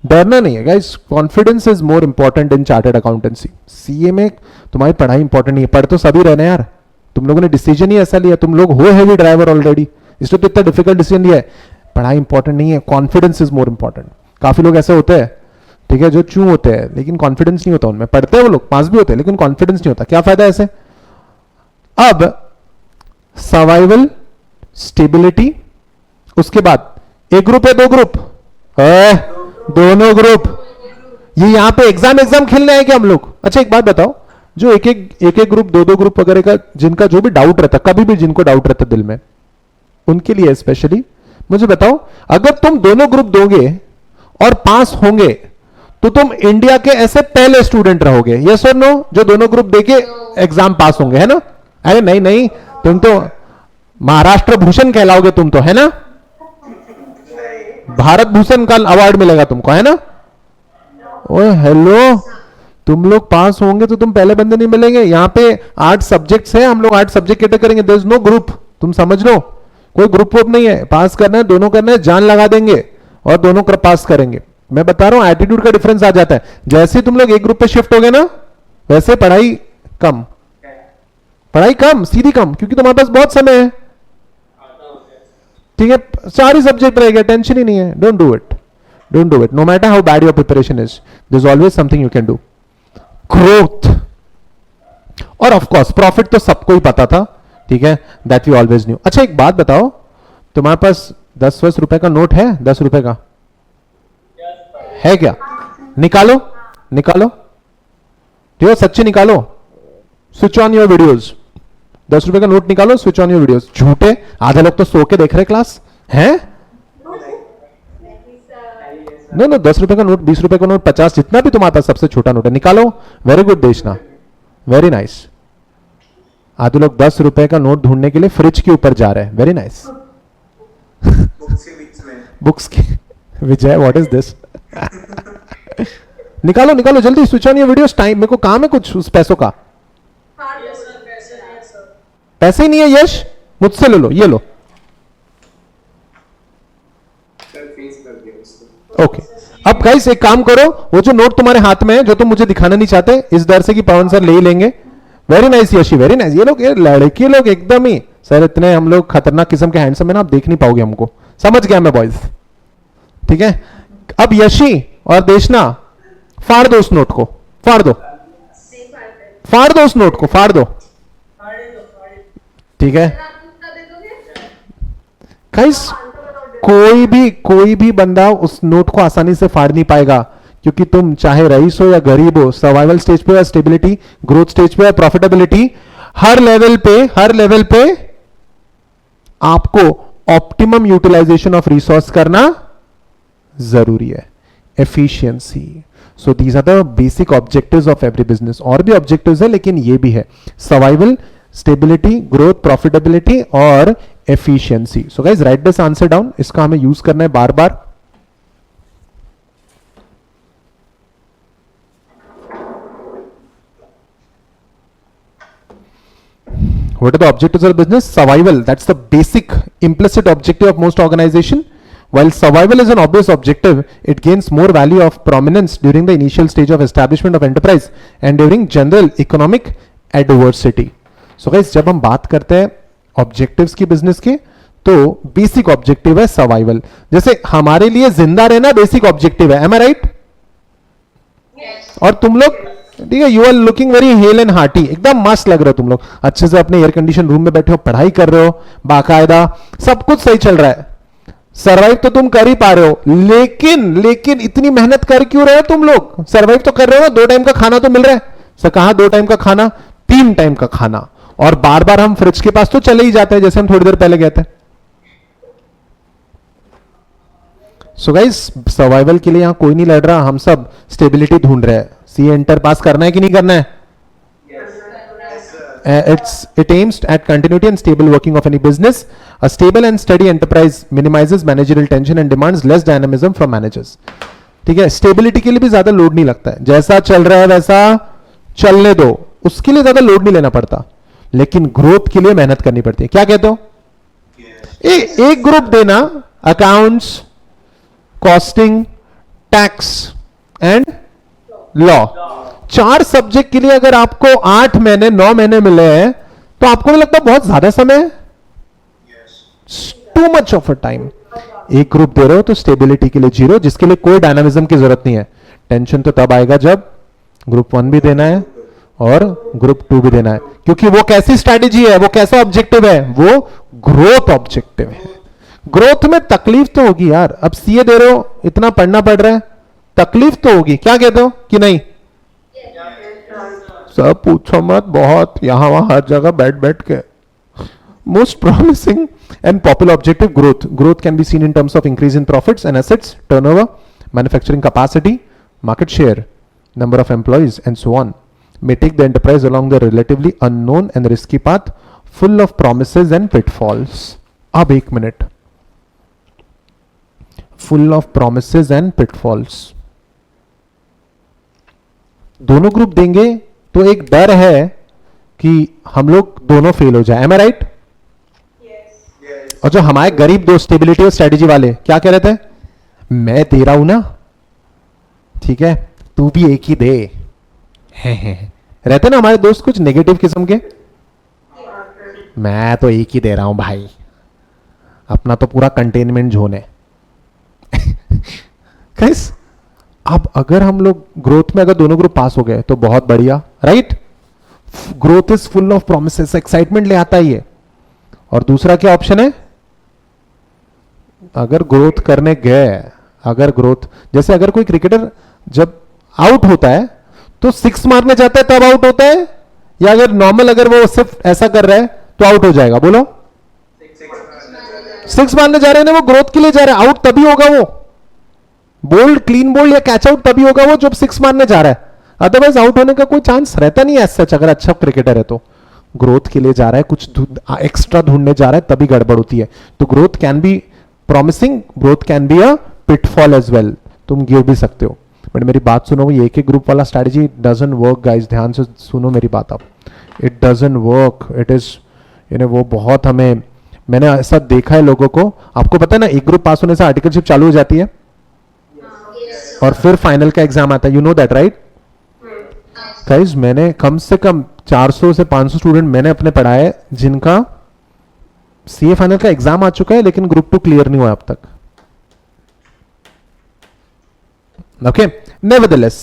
डरना नहीं है guys, confidence is more important in chartered accountancy. CA में तुम्हारी पढ़ाई इंपॉर्टेंट नहीं है, पढ़ तो सभी रहना यार, तुम लोगों ने डिसीजन ही ऐसा लिया, तुम लोग हो हैवी ड्राइवर ऑलरेडी, इसलिए तो इतना डिफिकल्ट डिसीजन लिया है। पढ़ाई इंपॉर्टेंट नहीं है, कॉन्फिडेंस इज मोर इंपॉर्टेंट। काफी लोग ऐसे होते हैं, ठीक है, जो चूं होते हैं लेकिन कॉन्फिडेंस नहीं होता उनमें, पढ़ते हैं वो लोग, पास भी होते हैं लेकिन कॉन्फिडेंस नहीं होता। क्या फायदा ऐसे? अब सर्वाइवल, स्टेबिलिटी, उसके बाद एक ग्रुप है, दो ग्रुप, दोनों ग्रुप। ये यहां पे एग्जाम खेलने आए क्या हम लोग? अच्छा एक बात बताओ, जो एक ग्रुप, दो ग्रुप वगैरह का, जिनका जो भी डाउट रहता, कभी भी जिनको डाउट रहता दिल में, उनके लिए स्पेशली मुझे बताओ, अगर तुम दोनों ग्रुप दोगे और पास होंगे तो तुम इंडिया के ऐसे पहले स्टूडेंट रहोगे, यस और नो, जो दोनों ग्रुप देके एग्जाम पास होंगे, है ना? अरे नहीं, तुम तो महाराष्ट्र भूषण कहलाओगे तुम तो, है ना? भारत भूषण का अवार्ड मिलेगा तुमको, है ना? ओए हेलो, तुम लोग पास होंगे तो तुम पहले बंदे नहीं मिलेंगे। यहाँ पे 8 सब्जेक्ट्स है, हम लोग 8 सब्जेक्ट कैटर करेंगे, देयर इज नो ग्रुप, तुम समझ लो, कोई ग्रुप वुप नहीं है, पास करना है, दोनों करना है, जान लगा देंगे और दोनों पास करेंगे। मैं बता रहा हूं, एटीट्यूड का डिफरेंस आ जाता है। जैसे तुम लोग एक ग्रुप पे शिफ्ट हो गए ना, वैसे पढ़ाई कम, सीधी कम, क्योंकि तुम्हारे पास बहुत समय है, ठीक है, सारी सब्जेक्ट रहेगा, टेंशन ही नहीं है। Don't do it no matter how bad your preparation is, there is always something you can do. Growth और ऑफ कोर्स प्रॉफिट तो सबको ही पता था, ठीक है, दैट वी ऑलवेज न्यू। अच्छा एक बात बताओ, तुम्हारे पास 10 रुपए का नोट है? 10 रुपए का है क्या? निकालो, ठीक है, सच्ची निकालो, स्विच ऑन योर वीडियोस। 10 रुपए का नोट निकालो, स्विच ऑन योर वीडियोस। झूठे, आधे लोग तो सो के देख रहे क्लास हैं। नो 10 रुपए का नोट, 20 रुपए का नोट, 50, जितना भी तुम्हारे पास सबसे छोटा नोट है निकालो। वेरी गुड देशना, वेरी नाइस। आधे लोग 10 रुपए का नोट ढूंढने के लिए फ्रिज के ऊपर जा रहे हैं, वेरी नाइस। बुक्स की विजय, व्हाट इज दिस? निकालो जल्दी, switch on your videos, time, मेरे को काम है कुछ उस पैसों का। पैसे ही नहीं है यश, मुझसे ले लो, ये लो, ओके। अब गाइस एक काम करो, वो जो नोट तुम्हारे हाथ में है, जो तुम मुझे दिखाना नहीं चाहते, इस डर से कि पवन सर ले ही लेंगे। Very nice Yeshi, very nice. ये लोग, ये लड़के लोग एकदम ही सर, इतने हम लोग खतरनाक किस्म के हैंडसम है ना, आप देख नहीं पाओगे हमको, समझ गया मैं बॉयज, ठीक है। अब यशी और देशना, फाड़ दो उस नोट को, फाड़ दो उस नोट को, फाड़ दो, ठीक है। गाइस कोई भी बंदा उस नोट को आसानी से फाड़ नहीं पाएगा, क्योंकि तुम चाहे रईस हो या गरीब हो, सर्वाइवल स्टेज पे या स्टेबिलिटी, ग्रोथ स्टेज पे या प्रॉफिटेबिलिटी, हर लेवल पे आपको ऑप्टिमम यूटिलाइजेशन ऑफ रिसोर्स करना जरूरी है, efficiency. So these are the basic objectives of every business. और भी ऑब्जेक्टिव्स है लेकिन ये भी है, सर्वाइवल, स्टेबिलिटी, ग्रोथ, प्रॉफिटेबिलिटी और efficiency. So guys write this answer down, इसका हमें यूज करना है बार बार। What are the objectives of the business? Survival. That's the basic implicit objective of most organization. While survival is an obvious objective, it gains more value of prominence during the initial stage of establishment of enterprise and during general economic adversity. So guys, जब हम बात करते हैं ऑब्जेक्टिव्स की बिजनेस के, तो बेसिक ऑब्जेक्टिव है सर्वाइवल। जैसे हमारे लिए जिंदा रहना बेसिक ऑब्जेक्टिव है, एम आई राइट? और तुम लोग, ठीक है, you are looking very hale and hearty, एकदम मस्त लग रहे हो तुम लोग, अच्छे से अपने एयर कंडीशन रूम में बैठे हो, पढ़ाई कर रहे हो बाकायदा, सब कुछ सही चल रहा है, सर्वाइव तो तुम कर ही पा रहे हो, लेकिन इतनी मेहनत कर क्यों रहे हो तुम लोग? सर्वाइव तो कर रहे हो ना, 2 टाइम का खाना तो मिल रहा है। सर कहां 2 टाइम का खाना? 3 टाइम का खाना, और बार बार हम फ्रिज के पास तो चले ही जाते हैं, जैसे हम थोड़ी देर पहले गए थे। सो गाइस, सर्वाइवल के लिए यहां कोई नहीं लड़ रहा, हम सब स्टेबिलिटी ढूंढ रहे हैं। सी एंटर पास करना है कि नहीं करना है? it aims at continuity and stable working of any business. A stable and steady enterprise minimizes managerial tension and demands less dynamism from managers. ठीक है, स्टेबिलिटी के लिए भी ज्यादा लोड नहीं लगता है, जैसा चल रहा है वैसा चलने दो, उसके लिए ज्यादा लोड नहीं लेना पड़ता, लेकिन ग्रोथ के लिए मेहनत करनी पड़ती है. क्या कहते हो? एक ग्रुप देना, accounts, costing, tax and law, 4 subject के लिए अगर आपको 8 महीने 9 महीने मिले हैं तो आपको नहीं लगता बहुत ज्यादा समय है? Too much of a time. एक ग्रुप दे रहे हो तो स्टेबिलिटी के लिए 0, जिसके लिए कोई डायनामिज्म की जरूरत नहीं है. टेंशन तो तब आएगा जब ग्रुप 1 भी देना है और ग्रुप 2 भी देना है, क्योंकि वो कैसी स्ट्रैटेजी है, वो कैसा ऑब्जेक्टिव है, वो ग्रोथ ऑब्जेक्टिव है. ग्रोथ में तकलीफ तो होगी यार. अब सीए दे रहे हो, इतना पढ़ना पड़ रहा है, तकलीफ तो होगी. क्या कहते हो कि नहीं? सब पूछो मत, बहुत यहां वहां हर जगह बैठ बैठ के. Most promising and popular objective growth. Growth can be seen in terms of increase in profits and assets, turnover, manufacturing capacity, market share, number of employees, and so on. May take the enterprise along the relatively unknown and risky path, full of promises and pitfalls. अब एक minute. Full of promises and pitfalls. दोनों ग्रुप देंगे तो एक डर है कि हम लोग दोनों फेल हो जाए. Am I right? और जो हमारे गरीब दोस्त स्टेबिलिटी और स्ट्रेटेजी वाले क्या कह रहे थे? मैं दे रहा हूं ना, ठीक है, तू भी एक ही दे. रहते ना हमारे दोस्त कुछ नेगेटिव किस्म के, मैं तो एक ही दे रहा हूं भाई, अपना तो पूरा कंटेनमेंट जोन है. गाइस, अब अगर हम लोग ग्रोथ में अगर दोनों ग्रुप पास हो गए तो बहुत बढ़िया, right? Growth is full of promises, excitement ले आता है ये. और दूसरा क्या ऑप्शन है? अगर ग्रोथ करने गए, अगर ग्रोथ, जैसे अगर कोई क्रिकेटर जब आउट होता है तो 6 मारने जाता है तब आउट होता है, या अगर नॉर्मल अगर वो सिर्फ ऐसा कर रहा है तो आउट हो जाएगा? बोलो. 6 मारने जा रहे हैं ना, वो ग्रोथ के लिए जा रहे हैं, आउट तभी होगा वो. बोल्ड, क्लीन बोल्ड या कैच आउट तभी होगा वो जब 6 मारने जा रहा है, अदरवाइज आउट होने का कोई चांस रहता नहीं है सच. अगर अच्छा क्रिकेटर है तो ग्रोथ के लिए जा रहा है, कुछ एक्स्ट्रा ढूंढने जा रहा है, तभी गड़बड़ होती है. तो growth can be promising, growth can be a pitfall as well. तुम गिर भी सकते हो. बट मेरी बात सुनो, ये एक ग्रुप वाला स्ट्रैटेजी डजंट वर्क गाइस. ध्यान से सुनो मेरी बात. आप, it doesn't work. It is वो बहुत, हमें, मैंने ऐसा देखा है लोगों को. आपको पता है ना, एक ग्रुप पास होने से आर्टिकलशिप चालू हो जाती है और फिर फाइनल का एग्जाम आता है. You know that right guys? मैंने कम से कम 400 से 500 स्टूडेंट मैंने अपने पढ़ाए जिनका सीए फाइनल का एग्जाम आ चुका है लेकिन ग्रुप 2 क्लियर नहीं हुआ अब तक. ओके, नेवरदलेस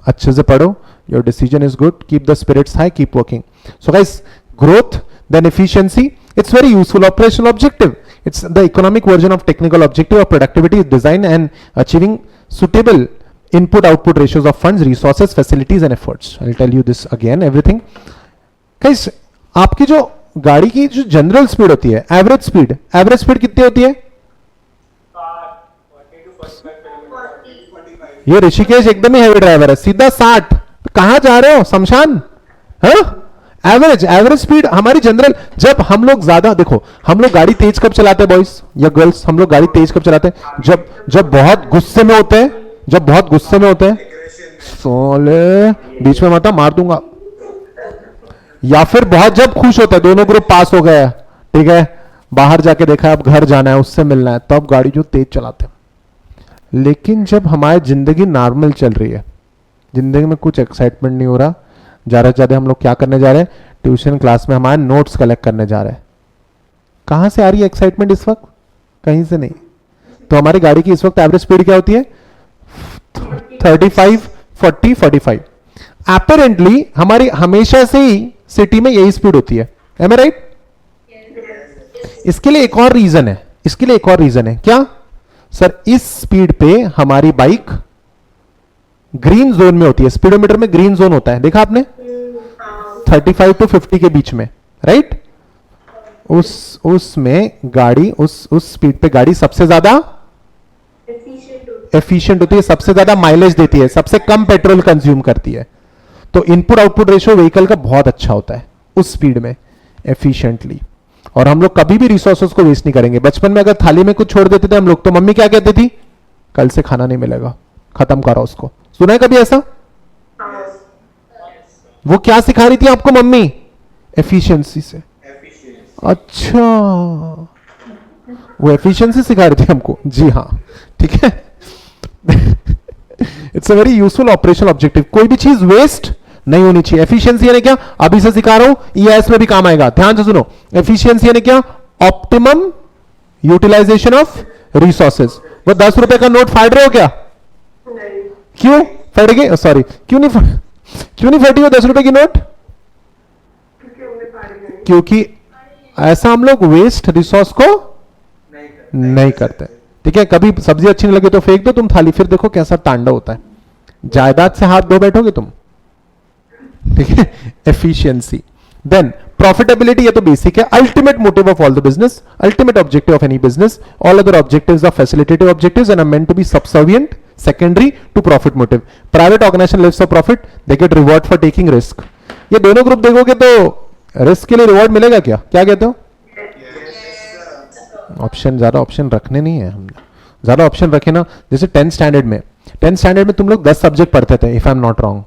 अच्छे से पढ़ो. Your decision is good. Keep the spirits high, keep working. So guys, growth, then efficiency. It's very useful operational objective. It's the economic version of technical objective of productivity, design and achieving suitable input-output ratios of funds, resources, facilities and efforts. I'll tell you this again, everything. Guys, आपकी जो गाड़ी की जो जनरल स्पीड होती है, एवरेज स्पीड कितनी होती है? ये ऋषिकेश एकदम ही हैवी ड्राइवर है, सीधा 60. कहां जा रहे हो शमशान? हाँ, एवरेज स्पीड हमारी जनरल. जब हम लोग ज्यादा, देखो हम लोग गाड़ी तेज कब चलाते हैं बॉयज या गर्ल्स? हम लोग गाड़ी तेज कब चलाते हैं? जब बहुत गुस्से में होते हैं. जब बहुत गुस्से में होते हैं, सोले बीच में माता मार दूंगा. या फिर बहुत जब खुश होता है, दोनों ग्रुप पास हो गए, ठीक है, बाहर जाके देखा अब घर जाना है, उससे मिलना है, तब गाड़ी जो तेज चलाते हैं. लेकिन जब हमारी जिंदगी नॉर्मल चल रही है, जिंदगी में कुछ एक्साइटमेंट नहीं हो रहा, ज्यादा से ज्यादा हम लोग क्या करने जा रहे हैं? ट्यूशन क्लास में हमारे नोट्स कलेक्ट करने जा रहे हैं. कहां से आ रही है एक्साइटमेंट इस वक्त? कहीं से नहीं. तो हमारी गाड़ी की इस वक्त एवरेज स्पीड क्या होती है? 35, 40, 45. अपेरेंटली हमारी हमेशा से ही सिटी में यही स्पीड होती है. Am I right? इसके लिए एक और रीजन है. क्या सर? इस स्पीड पे हमारी बाइक ग्रीन जोन में होती है. स्पीडोमीटर में ग्रीन जोन होता है, देखा आपने? 35 to 50 के बीच में, राइट? उसमें गाड़ी, उस स्पीड पे गाड़ी सबसे ज्यादा एफिशिएंट होती है, सबसे ज्यादा माइलेज देती है, सबसे कम पेट्रोल कंज्यूम करती है. तो इनपुट आउटपुट रेशियो व्हीकल का बहुत अच्छा होता है उस स्पीड में, एफिशिएंटली। और हम लोग कभी भी रिसोर्सेज को वेस्ट नहीं करेंगे। बचपन में अगर थाली में कुछ छोड़ देते थे हम लोग, तो मम्मी क्या कहती थी? कल से खाना नहीं मिलेगा, खत्म करो उसको। सुना है कभी ऐसा? वो क्या सिखा रही थी आपको मम्मी? एफिशिएंसी से। अच्छा, वो एफिशिएंसी सिखा रही थी हमको। जी हाँ, ठीक है। It's a very useful operational objective. कोई भी चीज वेस्ट नहीं होनी चाहिए। एफिशिएंसी यानी क्या? अभी से सिखा रहा हूं, ईआईएस में भी काम आएगा, ध्यान से सुनो। एफिशिएंसी यानी क्या? Optimum utilisation of resources. वो 10 रुपए का नोट फाड़ रहे हो क्या? क्यों फट गए? सॉरी, क्यों नहीं फटी वो 10 रुपए की नोट? क्योंकि ऐसा हम लोग वेस्ट रिसोर्स को नहीं करते। ठीक है, कभी सब्जी अच्छी नहीं लगे तो फेंक दो तुम थाली, फिर देखो कैसा तांडव होता है। जायदाद से हाथ धो बैठोगे तुम। ठीक है, एफिशिएंसी। देन प्रॉफिटेबिलिटी, ये तो बेसिक है। Ultimate motive of all the business, ultimate objective of any business. All other objectives are facilitative objectives and are meant to be subservient, secondary to profit motive. Private organisation lives for profit, they get reward for taking risk. ये दोनों ग्रुप देखोगे तो रिस्क के लिए रिवॉर्ड मिलेगा क्या? क्या कहते हो? ऑप्शन, ज्यादा ऑप्शन रखने नहीं है हमने। ज्यादा ऑप्शन रखे ना, जैसे 10th स्टैंडर्ड में तुम लोग 10 सब्जेक्ट पढ़ते थे, if I am not wrong.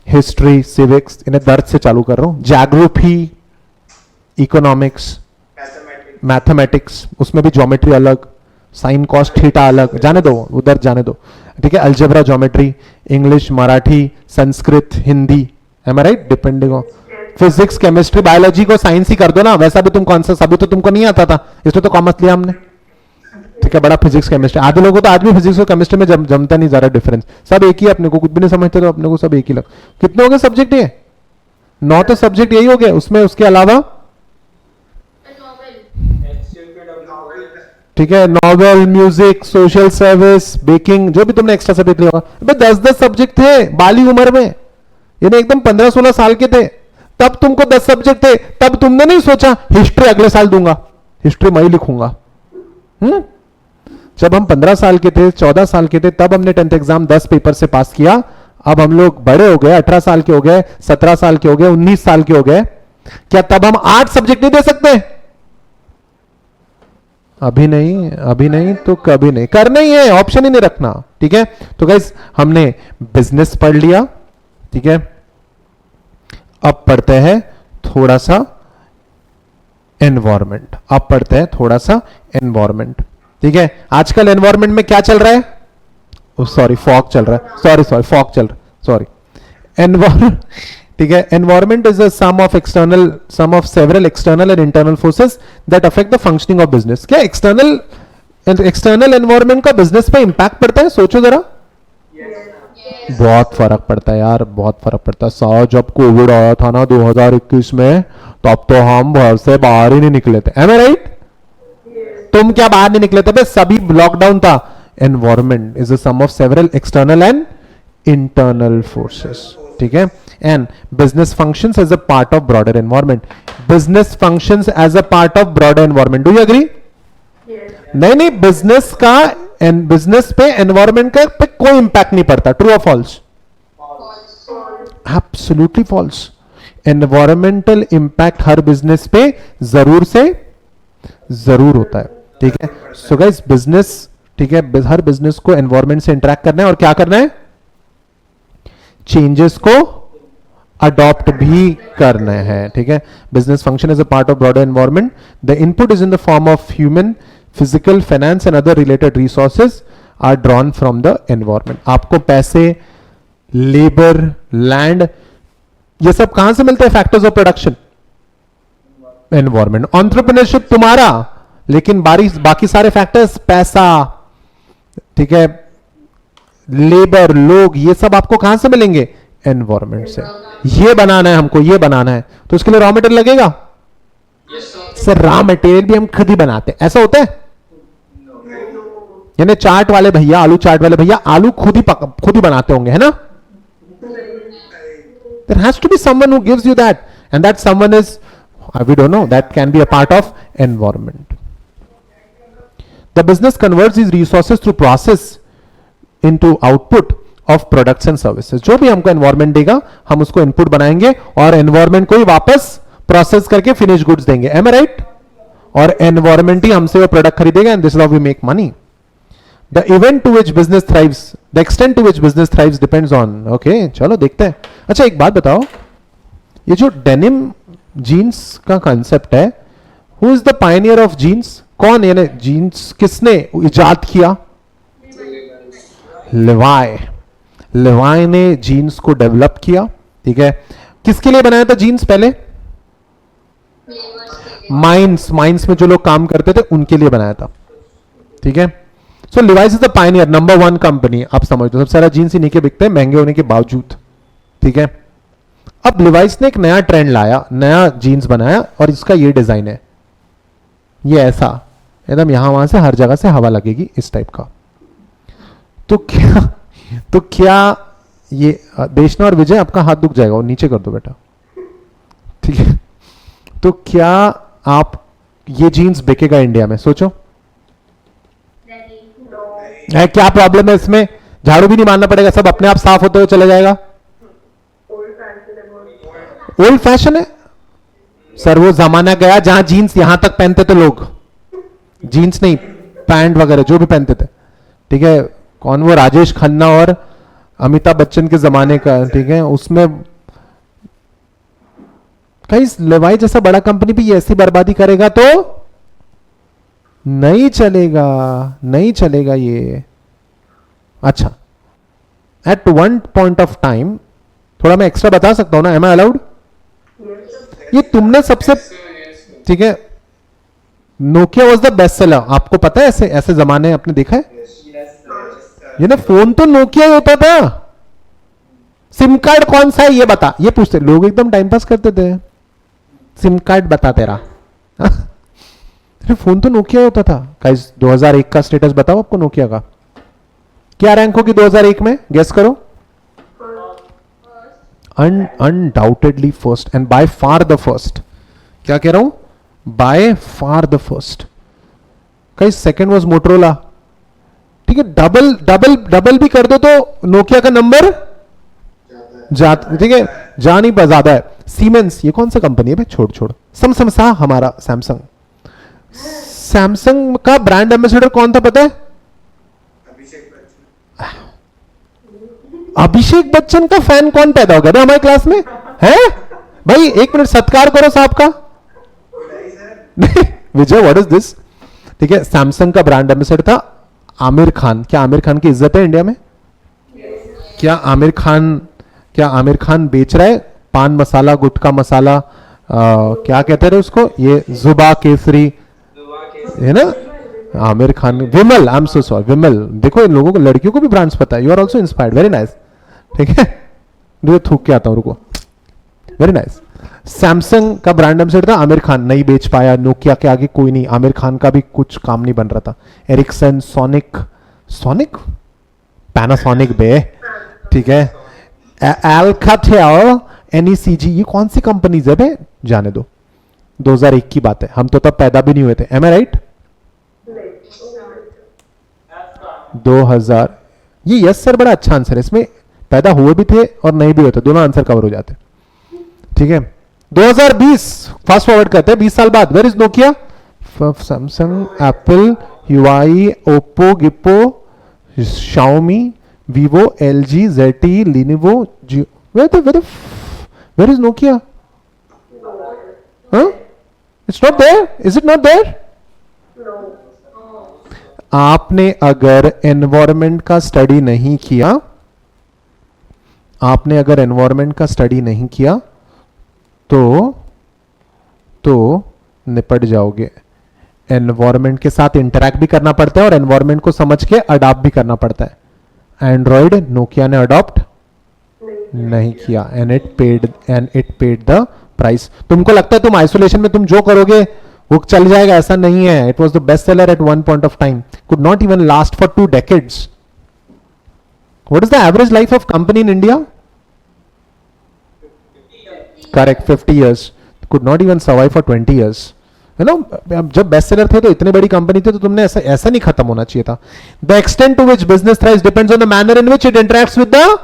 History, civics, इन्हें दर्द से चालू कर रहा हूं। ज्योग्राफी, इकोनॉमिक्स, मैथमेटिक्स, उसमें भी ज्योमेट्री अलग, साइन कॉस थीटा अलग, जाने दो उधर जाने दो। ठीक है, algebra, geometry, English, Marathi, Sanskrit, Hindi, am I right? Depending on physics, chemistry, biology को साइंस ही कर दो ना। वैसा भी तुम कौन सा, सभी तो तुमको नहीं आता था, इसलिए तो कॉमर्स लिया हमने। ठीक है, बड़ा फिजिक्स केमिस्ट्री, आधे लोगों को तो आज भी फिजिक्स और केमिस्ट्री में जमता नहीं, ज्यादा डिफरेंस, सब एक ही। अपने को कुछ भी नहीं समझते तो अपने को सब एक ही लग। कितने हो गए सब्जेक्ट? ये 9 तो सब्जेक्ट यही हो गए, उसमें उसके अलावा ठीक है, novel, music, social service, baking, जो भी तुमने एक्स्ट्रा सब्जेक्ट लिया होगा। 10-10 सब्जेक्ट थे बाली उम्र में, यानी एकदम 15-16 साल के थे तब तुमको 10 सब्जेक्ट थे। तब तुमने नहीं सोचा हिस्ट्री अगले साल दूंगा, हिस्ट्री मैं ही लिखूंगा। जब हम 15 साल के थे, 14 साल के थे, तब हमने 10th एग्जाम 10 पेपर से पास किया। अब हम लोग बड़े हो गए, 18 साल के हो गए, 17 साल के हो गए, 19 साल के हो गए, क्या तब हम 8 सब्जेक्ट नहीं दे सकते? अभी नहीं तो कभी नहीं। करना ही है, ऑप्शन ही नहीं रखना। ठीक है, तो गाइस हमने बिजनेस पढ़ लिया। ठीक है, अब पढ़ते हैं थोड़ा सा एनवायरमेंट। अब पढ़ते हैं थोड़ा सा एनवायरमेंट। ठीक है, आजकल एनवायरमेंट में क्या चल रहा है? सॉरी, फॉग चल रहा है। सॉरी, फॉग चल रहा है, सॉरी। एनवायरमेंट, ठीक है, environment is a sum of several external and internal forces that affect the functioning of business. क्या एक्सटर्नल एनवायरमेंट का बिजनेस पे इंपैक्ट पड़ता है? सोचो जरा। बहुत फर्क पड़ता है यार, बहुत फर्क पड़ता है। साहब जब कोविड आया था ना 2021 में, तब तो हम घर से बाहर ही नहीं निकले थे। Am I right? तुम क्या बाहर नहीं निकले थे? सभी लॉकडाउन था। Environment is a sum of several external and internal forces. ठीक है, and business functions as a part of broader environment. Business functions as a part of broader environment. Do you agree? नहीं, बिजनेस का बिजनेस पे एनवायरमेंट का पे कोई इंपैक्ट नहीं पड़ता। ट्रू और false? Absolutely false. Environmental impact हर बिजनेस पे जरूर होता है। ठीक है, सो गाइस बिजनेस, ठीक है, हर बिजनेस को एनवायरमेंट से इंटरेक्ट करना है और क्या करना है? चेंजेस को अडॉप्ट भी करना है। ठीक है, business function is a part of broader environment. The input is in the form of human, physical, finance and other related resources are drawn from the environment. आपको पैसे, लेबर, लैंड, ये सब कहां से मिलते हैं? Factors of production, environment. Entrepreneurship तुम्हारा, लेकिन बाकी सारे फैक्टर्स, पैसा, ठीक है, लेबर, लोग, ये सब आपको कहां से मिलेंगे? एनवायरमेंट से। ये बनाना है हमको, ये बनाना है, तो उसके लिए रॉ मटेरियल लगेगा। सर रॉ मटेरियल भी हम खुद ही बनाते हैं, ऐसा होता है? यानी चाट वाले भैया, आलू चाट वाले भैया आलू खुद ही बनाते होंगे, है ना? There has to be someone who gives you that, and that someone is, we don't know, that can be a part of environment. The business converts these resources through process into output of products and services. जो भी हमको एनवायरमेंट देगा हम उसको इनपुट बनाएंगे और एनवायरमेंट को ही वापस प्रोसेस करके फिनिश गुड्स देंगे। Am I right? और एनवायरमेंट ही हमसे वो प्रोडक्ट खरीदेगा and this is how we make money. The event to which business thrives, the extent to which business thrives depends on. Okay चलो देखते हैं। अच्छा एक बात बताओ, ये जो डेनिम जीन्स का कॉन्सेप्ट है, who is the pioneer of jeans? कौन, यानी जीन्स किसने इजाद किया? लिवाई। लिवाई ने जीन्स को डेवलप किया। ठीक है, किसके लिए बनाया था जीन्स पहले? माइंस में जो लोग काम करते थे उनके लिए बनाया था। ठीक है, so Levi's is the pioneer, number 1 company. आप समझ लो, सबसे सारा जीन्स इन्हीं के बिकते हैं महंगे होने के बावजूद। ठीक है, अब लिवाइस ने एक नया ट्रेंड लाया, नया जीन्स बनाया और इसका ये डिजाइन है, ये ऐसा एकदम यहां वहां से हर जगह से हवा लगेगी इस टाइप का। तो क्या ये देशना और विजय, आपका हाथ दुख जाएगा, और नीचे कर दो बेटा। ठीक है, तो क्या आप ये जीन्स बिकेगा इंडिया में? सोचो। है क्या प्रॉब्लम है इसमें? झाड़ू भी नहीं मारना पड़ेगा, सब अपने आप साफ होते हुए चला जाएगा। ओल्ड फैशन है सर, वो जमाना गया जहां जीन्स यहां तक पहनते थे लोग, जीन्स नहीं पैंट वगैरह जो भी पहनते थे। ठीक है, कौन वो राजेश खन्ना और अमिताभ बच्चन के जमाने का। ठीक है, उसमें कहीं लेवाई जैसा बड़ा कंपनी भी ऐसी बर्बादी करेगा तो नहीं चलेगा, नहीं चलेगा ये। अच्छा, at one point of time, थोड़ा मैं एक्स्ट्रा बता सकता हूं ना, एम आई अलाउड? ये तुमने सबसे, ठीक है, Nokia was the best seller, आपको पता है? ऐसे ऐसे जमाने आपने देखा है? ये ना फोन तो नोकिया ही होता था। सिम कार्ड कौन सा है ये बता, ये पूछते लोग, एकदम टाइम पास करते थे। सिम कार्ड बता तेरा। फोन तो नोकिया होता था। गाइस 2001 का स्टेटस बताओ आपको नोकिया का, क्या रैंक होगी 2001 में? गेस करो। Undoubtedly first and by far the first. क्या कह रहा हूं? By far the first. Guys second was Motorola. ठीक है, डबल डबल डबल भी कर दो तो नोकिया का नंबर जाता, ठीक है, जा नहीं पा, ज्यादा है। सीमेंस, ये कौन सा कंपनी है भाई? छोड़ समसा हमारा सैमसंग। सैमसंग का ब्रांड एम्बेसडर कौन था पता है? अभिषेक बच्चन का फैन कौन पैदा हो गया था हमारी क्लास में? है भाई, एक मिनट सत्कार करो साहब का। विजय, व्हाट इज दिस? ठीक है, सैमसंग का ब्रांड एम्बेसडर था आमिर खान। क्या आमिर खान की इज्जत है इंडिया में? क्या आमिर खान बेच रहा है पान मसाला, गुटखा मसाला, क्या कहते रहे उसको, ये जुबा केसरी है ना? आमिर खान, विमल, आई एम सो सॉरी, विमल। देखो इन लोगों को, लड़कियों को भी ब्रांड्स पता है। You are also inspired, very nice. ठीक है, मुझे थूक के आता हूं, रुको। Very nice. सैमसंग का ब्रांड एम्बेसडर था आमिर खान, नहीं बेच पाया। नोकिया के आगे कोई नहीं, आमिर खान का भी कुछ काम नहीं बन रहा था। एरिक्सन, सोनिक पैनासोनिक बे, ठीक है, एल्काटेल, NECG, ये कौन सी कंपनीज है बे? जाने दो, 2001 की बात है, हम तो तब पैदा भी नहीं हुए थे। Am I right? 2000, ये यस सर बड़ा अच्छा आंसर है। इसमें पैदा हुए भी थे और नहीं भी होते, दोनों आंसर कवर हो जाते। ठीक है, 2020 फास्ट फॉरवर्ड करते हैं, 20 साल बाद। Where is Nokia? Samsung, Apple, Huawei, Oppo, गिप्पो, Xiaomi, Vivo, LG, ZTE, Lenovo, Jio. Where is Nokia? Huh? It's not there? Is it not there? आपने अगर एनवायरमेंट का स्टडी नहीं किया, आपने अगर एनवायरमेंट का स्टडी नहीं किया तो निपट जाओगे। एनवायरमेंट के साथ इंटरैक्ट भी करना पड़ता है और एनवायरमेंट को समझ के अडॉप्ट भी करना पड़ता है। एंड्रॉइड नोकिया ने अडॉप्ट नहीं किया and it paid the price. तुमको लगता है तुम आइसोलेशन में तुम जो करोगे वो चल जाएगा? ऐसा नहीं है। It was the best seller at one point of time, could not even last for 2 decades. What is the average life of company in India? Correct, 50 years. Could not even survive for 20 years. You know, जब बेस्ट सेलर थे तो इतनी बड़ी कंपनी थी तो तुमने ऐसा ऐसा नहीं खत्म होना चाहिए था. The extent to which business thrives depends on the manner in which it interacts with the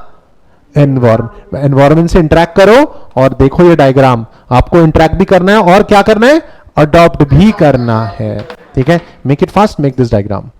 environment से इंटरेक्ट करो. और देखो ये डायग्राम, आपको इंटरेक्ट भी करना है और क्या करना है, अडॉप्ट भी करना है. ठीक है, make it fast, make this diagram.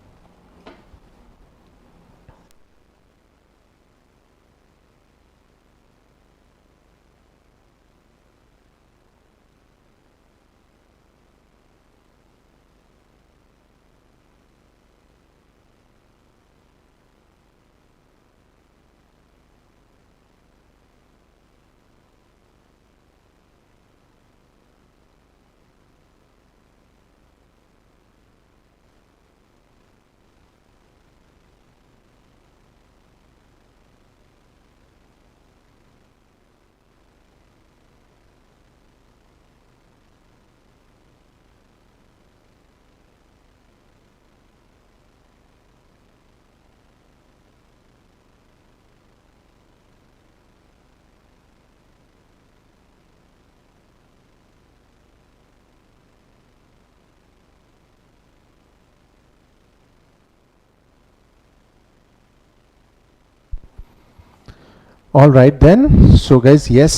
All right then, so guys, yes,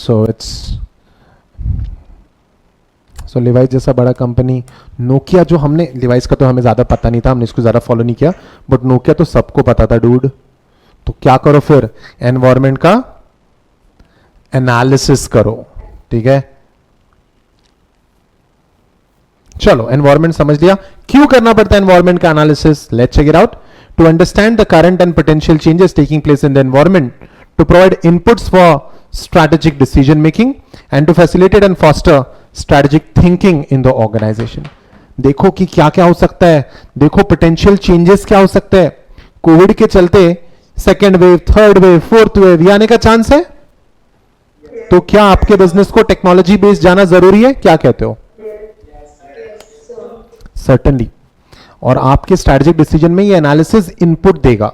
so it's so Levi's जैसा बड़ा कंपनी, नोकिया जो हमने, Levi's का तो हमें ज़्यादा पता नहीं था, हमने इसको ज़्यादा फॉलो नहीं किया, बट नोकिया तो सबको पता था डूड. तो क्या करो फिर, एनवायरमेंट का एनालिसिस करो. ठीक है, चलो एनवायरमेंट समझ लिया. क्यों करना पड़ता है एनवायरमेंट का analysis, let's check it out. To understand the current and potential changes taking place in the environment, to provide inputs for strategic decision making and to facilitate and foster strategic thinking in the organization. देखो कि क्या क्या हो सकता है, देखो पोटेंशियल चेंजेस क्या हो सकता है. कोविड के चलते second wave, third wave, fourth wave ये आने का चांस है. तो क्या आपके बिजनेस को टेक्नोलॉजी बेस्ड जाना जरूरी है, क्या कहते हो? सर्टेनली. और आपके स्ट्रेटेजिक डिसीजन में ये एनालिसिस इनपुट देगा,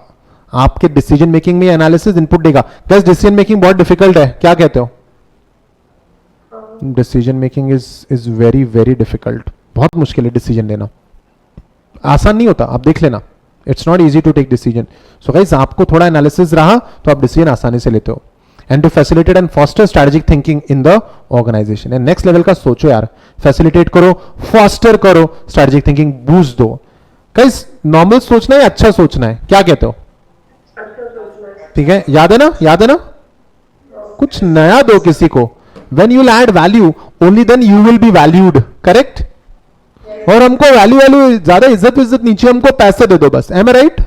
आपके डिसीजन मेकिंग में एनालिसिस इनपुट देगा. गैस डिसीजन मेकिंग बहुत डिफिकल्ट है, क्या कहते हो? Decision making is very very difficult, बहुत मुश्किल है डिसीजन लेना, आसान नहीं होता. आप देख लेना, it's not easy to take decision. So guys आपको थोड़ा एनालिसिस रहा तो आप डिसीजन आसानी से लेते हो. And to facilitate and foster strategic thinking in the organisation. And next level का सोचो यार, फैसिलिटेट करो, फॉस्टर करो, स्ट्रेटेजिक थिंकिंग बूस्ट दो. गाइस नॉर्मल सोचना है, अच्छा सोचना है, क्या कहते हो? ठीक है, याद है ना, याद है ना, कुछ नया दो किसी को. When you'll add value, only then you will be valued, correct? और हमको वैल्यू ज्यादा इज्जत नीचे, हमको पैसे दे दो बस. Am I right?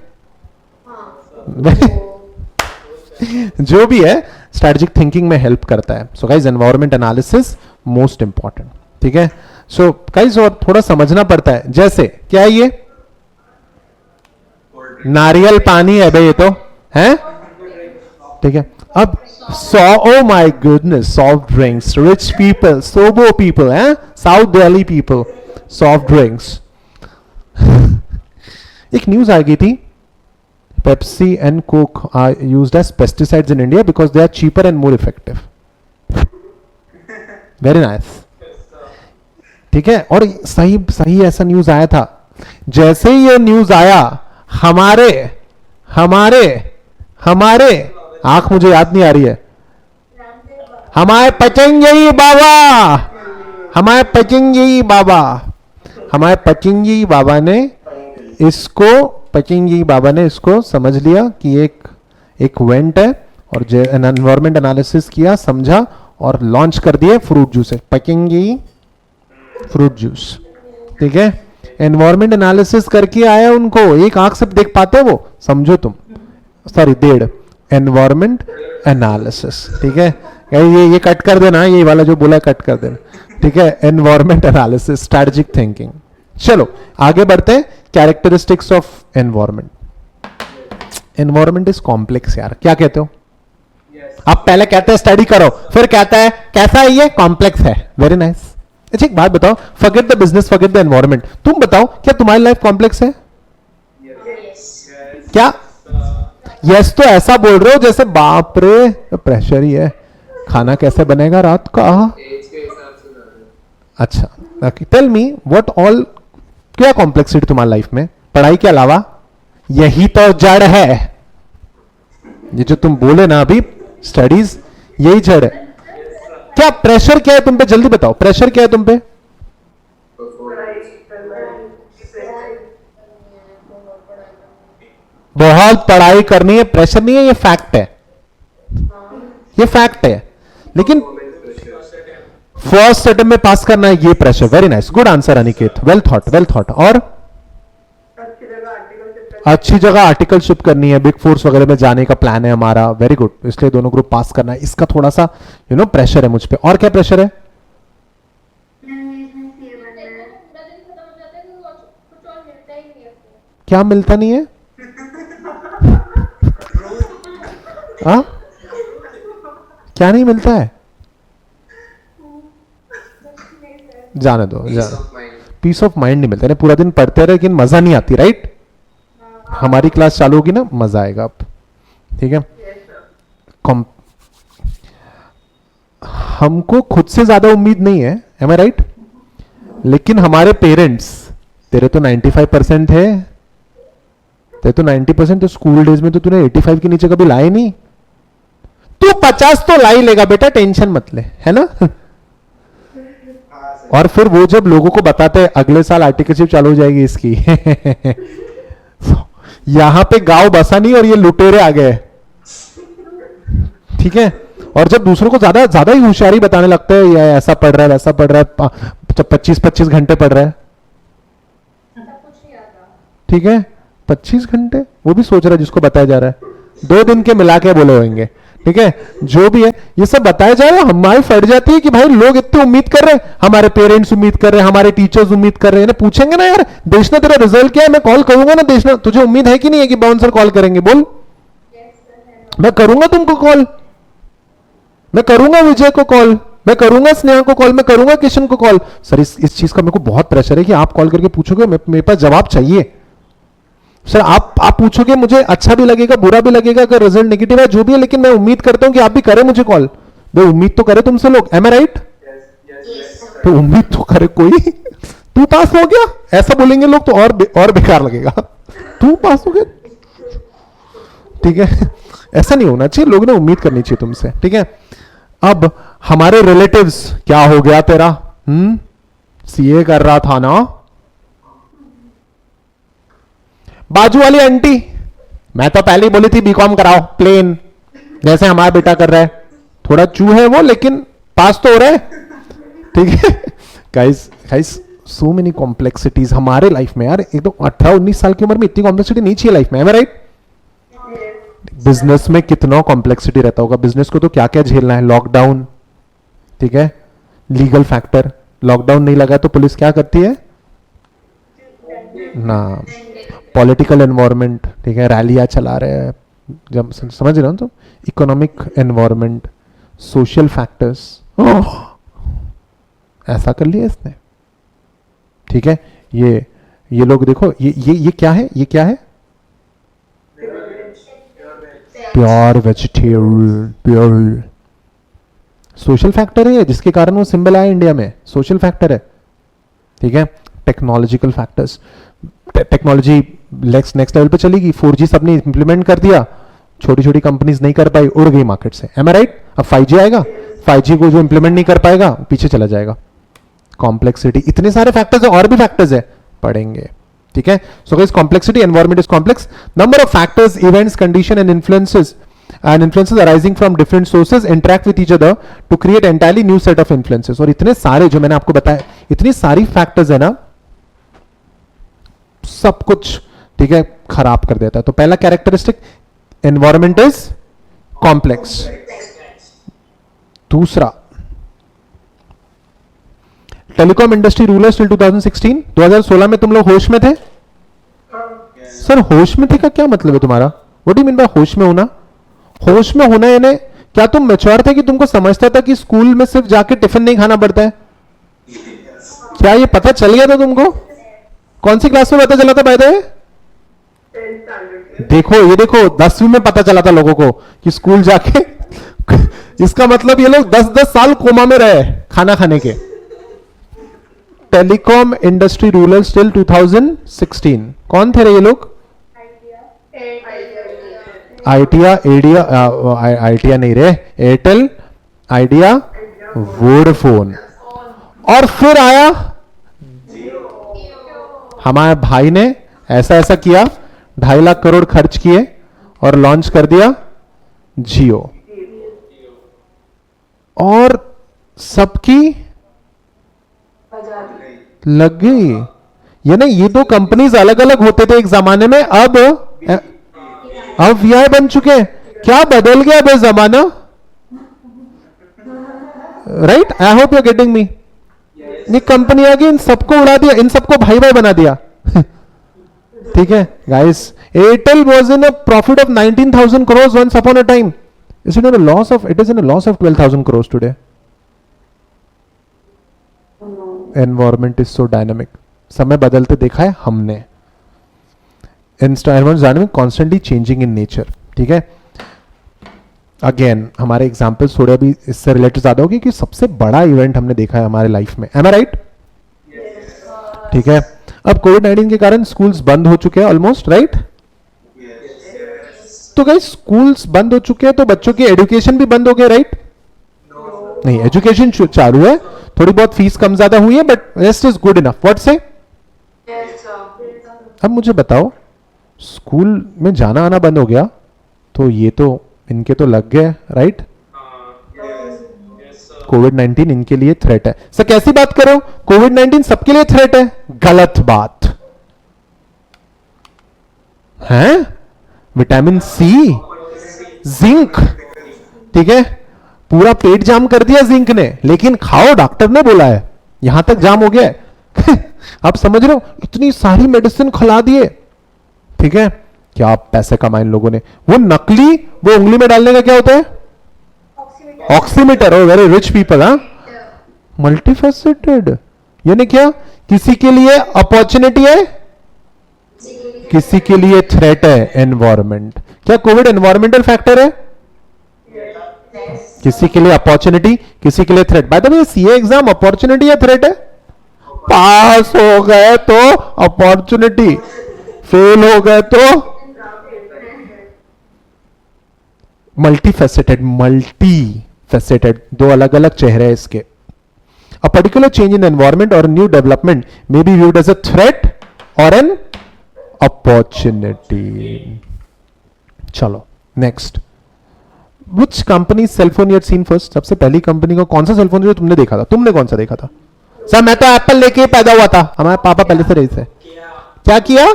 जो भी है स्ट्रेटेजिक थिंकिंग में हेल्प करता है. So guys environment analysis most important. ठीक है, सो गाइस और थोड़ा समझना पड़ता है. जैसे क्या है ये, नारियल पानी है भाई, ये तो है. ठीक है, अब oh my goodness, soft drinks, rich people, SoBo people हैं, south Delhi people, soft drinks. एक न्यूज आ गई थी, Pepsi and Coke are used as pesticides in India because they are cheaper and more effective. Very nice. ठीक है, और सही सही ऐसा न्यूज आया था. जैसे ही ये न्यूज आया, हमारे हमारे हमारे आंख मुझे याद नहीं आ रही है, हमारे पतंजलि बाबा, हमारे पतंजलि बाबा, हमारे पतंजलि बाबा ने इसको, पतंजलि बाबा ने इसको समझ लिया कि एक वेंट है, और एनवायरमेंट एनालिसिस किया, समझा और लॉन्च कर दिए फ्रूट जूस है, पतंजलि फ्रूट जूस. ठीक है, एनवायरमेंट एनालिसिस करके आया उनको, एक आंख से देख पाते हो वो, समझो तुम, सॉरी डेढ़, एनवायरमेंट एनालिसिस. ठीक है, ये कट कर देना, ये वाला जो बोला कट कर देना. ठीक है, एनवायरमेंट एनालिसिस, स्ट्रेटेजिक थिंकिंग. चलो आगे बढ़ते हैं. Characteristics of environment. Environment is complex यार, क्या कहते हो? आप पहले कहते हैं स्टडी करो, फिर कहता है कैसा है ये, कॉम्प्लेक्स है. Very nice. अच्छा एक बात बताओ, forget the business, forget the environment, तुम बताओ क्या तुम्हारी लाइफ कॉम्प्लेक्स है? क्या यस तो ऐसा बोल रहे हो जैसे बाप रे प्रेशर ही है, खाना कैसे बनेगा रात का. अच्छा, okay, tell me what all, क्या कॉम्प्लेक्सिटी तुम्हारी लाइफ में पढ़ाई के अलावा? यही तो जड़ है, ये जो तुम बोले ना अभी, स्टडीज, यही जड़ है। क्या प्रेशर क्या है तुम पे, जल्दी बताओ, प्रेशर क्या है तुम पे? बहुत पढ़ाई करनी है, प्रेशर नहीं है, ये फैक्ट है, ये फैक्ट है। लेकिन फर्स्ट अटेम्प्ट में पास करना है, ये pressure. Very nice, good answer Aniket, well thought, well thought. और अच्छी जगह आर्टिकलशिप करनी है, बिग फोर्स वगैरह में जाने का प्लान है हमारा, वेरी गुड, इसलिए दोनों ग्रुप पास करना है। इसका थोड़ा सा प्रेशर है मुझ पे। और क्या प्रेशर है? पूरा दिन खत्म हो जाता है तो कुछ और मिलता ही नहीं है उसको। क्या मिलता नहीं है? हाँ, क्या नहीं मिलता है? जाने दो, पीस ऑफ माइंड नहीं मिलता है। पूरा दिन पढ़ते रहे लेकिन मजा नहीं आती, राइट? हमारी क्लास चालू होगी ना, मजा आएगा अब, ठीक है? हमको खुद से ज्यादा उम्मीद नहीं है, एम आई राइट? लेकिन हमारे पेरेंट्स, तेरे तो 95% थे, तेरे तो 90% थे स्कूल डेज में, तो तूने 85 के नीचे कभी लाए नहीं। तू 50 तो ला ही लेगा बेटा, टेंशन मत ले, है ना? और फिर वो जब लोगों को बताते हैं अगले साल आर्टिकलशिप चालू हो जाएगी इसकी यहां पे गांव बसा नहीं और ये लुटेरे आ गए, ठीक है? और जब दूसरों को ज्यादा ज्यादा ही होशियारी बताने लगते हैं, या ऐसा पढ़ रहा है, वैसा पढ़ रहा है, 25-25 घंटे पढ़ रहा है, सब कुछ नहीं आता। ठीक है? 25 घंटे वो भी सोच रहा है जिसको बताया जा रहा है, 2 दिन के मिला के बोले होंगे, ठीक है? जो भी है ये सब बताया जा रहा है, हमारी फट जाती है कि भाई लोग इतने उम्मीद कर रहे हैं, हमारे पेरेंट्स उम्मीद कर रहे हैं, हमारे टीचर्स उम्मीद कर रहे हैं। पूछेंगे ना यार देशना तेरा रिजल्ट क्या है, मैं कॉल करूंगा ना, देशना तुझे उम्मीद है कि नहीं है कि बाउंसर कॉल करेंगे? बोल, मैं करूंगा तुमको कॉल, मैं करूंगा विजय को कॉल, मैं करूंगा स्नेहा को कॉल, मैं करूंगा किशन को कॉल। सर इस चीज का मेरे को बहुत प्रेशर है कि आप कॉल करके पूछोगे, मेरे पास जवाब चाहिए। सर आप पूछोगे, मुझे अच्छा भी लगेगा, बुरा भी लगेगा, अगर रिजल्ट नेगेटिव है जो भी है, लेकिन मैं उम्मीद करता हूं कि आप भी करें मुझे कॉल। भाई उम्मीद तो करे तुमसे लोग, एम आई राइट? तो उम्मीद तो करे कोई तू पास हो गया ऐसा बोलेंगे लोग तो और बेकार लगेगा तू पास हो गया, ठीक है? ऐसा नहीं होना चाहिए, लोगों ने उम्मीद करनी चाहिए तुमसे, ठीक है? अब हमारे रिलेटिव्स, क्या हो गया तेरा? सीए कर रहा था ना, बाजू वाली आंटी, मैं तो पहले ही बोली थी बीकॉम कराओ प्लेन, जैसे हमारा बेटा कर रहा है, थोड़ा चू है वो लेकिन पास तो हो रहा है, ठीक है? गाइस सो मेनी कॉम्प्लेक्सिटीज हमारे लाइफ में यार। एक तो 18-19 साल की उम्र में इतनी कॉम्प्लेक्सिटी नहीं चाहिए लाइफ में, राइट? बिजनेस में कितना कॉम्प्लेक्सिटी रहता होगा, बिजनेस को तो क्या क्या झेलना है, लॉकडाउन, ठीक है? लीगल फैक्टर, लॉकडाउन नहीं लगा तो पुलिस क्या करती है ना, पॉलिटिकल एनवायरनमेंट, ठीक है? रैलियां चला रहे हैं, जब समझ रहे हो तो इकोनॉमिक एनवायरनमेंट, सोशल फैक्टर्स, ऐसा कर लिया इसने, ठीक है? ये लोग देखो, ये क्या है, ये क्या है? Pure vegetarian, pure social factor है जिसके कारण वो सिंबल आया इंडिया में, सोशल फैक्टर है, ठीक है? Technological factors, technology next level पे चलेगी, 4G सबने इंप्लीमेंट कर दिया, छोटी छोटी कंपनीज नहीं कर पाई, उड़ गई मार्केट से, एम आई राइट? अब 5G आएगा, 5G को जो इंप्लीमेंट नहीं कर पाएगा पीछे चला जाएगा। कॉम्प्लेक्सिटी, इतने सारे फैक्टर्स है, और भी फैक्टर्स है, पढ़ेंगे, ठीक है? So guys complexity, environment is complex, number of factors, events, condition and influences arising from different sources interact with each other to create entirely new set of influences। और इतने सारे जो मैंने आपको बताया, इतनी सारी फैक्टर्स है ना, सब कुछ, ठीक है, खराब कर देता है। तो पहला कैरेक्टरिस्टिक, एनवायरनमेंट इज कॉम्प्लेक्स। दूसरा, टेलीकॉम इंडस्ट्री रूलर्स टिल 2016, 2016 में तुम लोग होश में थे? सर होश में थे का क्या मतलब है तुम्हारा? What do you mean by होश में होना? होश में होना यानी क्या तुम मैच्योर थे कि तुमको समझता था कि स्कूल में सिर्फ जाके टिफिन नहीं खाना पड़ता है? क्या ये पता चल गया था तुमको? कौन सी क्लास में पता चला था बाय द वे? देखो ये देखो, 10वीं में पता चला था लोगों को कि स्कूल जाके इसका मतलब ये लोग 10-10 साल कोमा में रहे खाना खाने के, टेलीकॉम इंडस्ट्री रूलर्स टिल 2016. कौन थे रे ये लोग? आइडिया, एडिया, आइडिया नहीं रे, एयरटेल, आइडिया, वोडाफोन. और फिर आया हमारे भाई ने ऐसा ऐसा किया, 2.5 लाख करोड़ खर्च किए और लॉन्च कर दिया जियो. और सबकी लग गई. ये ना, ये दो कंपनीज अलग अलग होते थे एक जमाने में, अब वीआई बन चुके हैं. क्या बदल गया बे जमाना, right? I hope you getting me. ये कंपनी आ गई, इन सबको उड़ा दिया, इन सबको भाई भाई बना दिया. ठीक है guys, Airtel was in a profit of 19,000 crores once upon a time. Is it in a loss of? It is in a loss of 12,000 crores today. Environment is so dynamic. समय बदलते देखा है हमने. Environment is dynamic, constantly changing in nature. ठीक है. अगेन हमारे एग्जाम्पल्स थोड़े अभी इससे रिलेटेड ज्यादा होगी कि सबसे बड़ा इवेंट हमने देखा है हमारे लाइफ में. M I right? ठीक है. अब कोविड-19 के कारण स्कूल्स बंद हो चुके हैं ऑलमोस्ट, राइट? तो गाइस स्कूल्स बंद हो चुके हैं तो बच्चों की एजुकेशन भी बंद हो गए, राइट? नहीं, एजुकेशन चालू है, थोड़ी बहुत फीस कम ज्यादा हुई है, but rest is good enough. What से? अब मुझे बताओ, स्कूल में जाना आना बंद हो गया तो ये तो इनके तो लग गए, राइट? कोविड-19 इनके लिए थ्रेट है. सर कैसी बात करो, कोविड-19 सबके लिए थ्रेट है? गलत बात है. विटामिन सी, जिंक, ठीक है, पूरा पेट जाम कर दिया जिंक ने, लेकिन खाओ, डॉक्टर ने बोला है. यहां तक जाम हो गया है. आप समझ रहे हो, इतनी सारी मेडिसिन खिला दिए. ठीक है, क्या पैसे कमाए इन लोगों ने. वो नकली, वो उंगली में डालने का क्या होता है? ऑक्सीमीटर. ओ वेरी रिच पीपल. हाँ, मल्टीफेसेटेड यानी क्या? किसी के लिए अपॉर्चुनिटी है, किसी के लिए थ्रेट है. एनवायरमेंट, क्या कोविड एनवायरमेंटल फैक्टर है? किसी के लिए अपॉर्चुनिटी, किसी के लिए threat. By the way, CA exam opportunity या थ्रेट है? पास हो गए तो अपॉर्चुनिटी, फेल हो गए तो मल्टीफेसेटेड. मल्टीफेसेटेड, दो अलग अलग चेहरे हैं इसके. A particular change in environment और new development may be viewed as a threat और एन अपॉर्चुनिटी. चलो next. Which company cellphone you had seen first? सबसे पहली कंपनी को कौन सा सेलफोन जो तुमने देखा था? तुमने कौन सा देखा था? सर मैं तो एप्पल लेके पैदा हुआ था, हमारे पापा पहले से रही थे. क्या किया?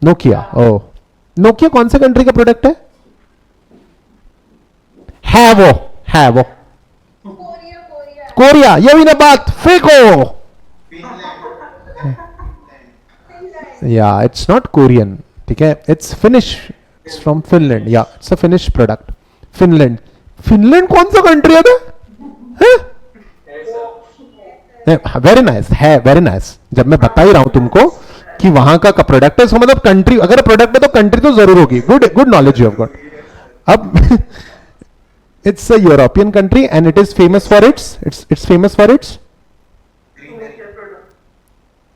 नोकिया. ओ, नोकिया कौन से कंट्री का प्रोडक्ट है? वो कोरिया. ये भी ना बात, फेंको. या इट्स नॉट कोरियन, ठीक है, it's Finnish, it's from Finland. या it's a Finnish product. Finland. Finland कौन सा कंट्री है? वेरी नाइस है, वेरी नाइस. जब मैं बता ही रहा हूं तुमको कि वहां का प्रोडक्ट है, इसका मतलब कंट्री, अगर प्रोडक्ट है तो कंट्री तो जरूर होगी. Good knowledge you have got. अब it's a European country and it is famous for it's famous for its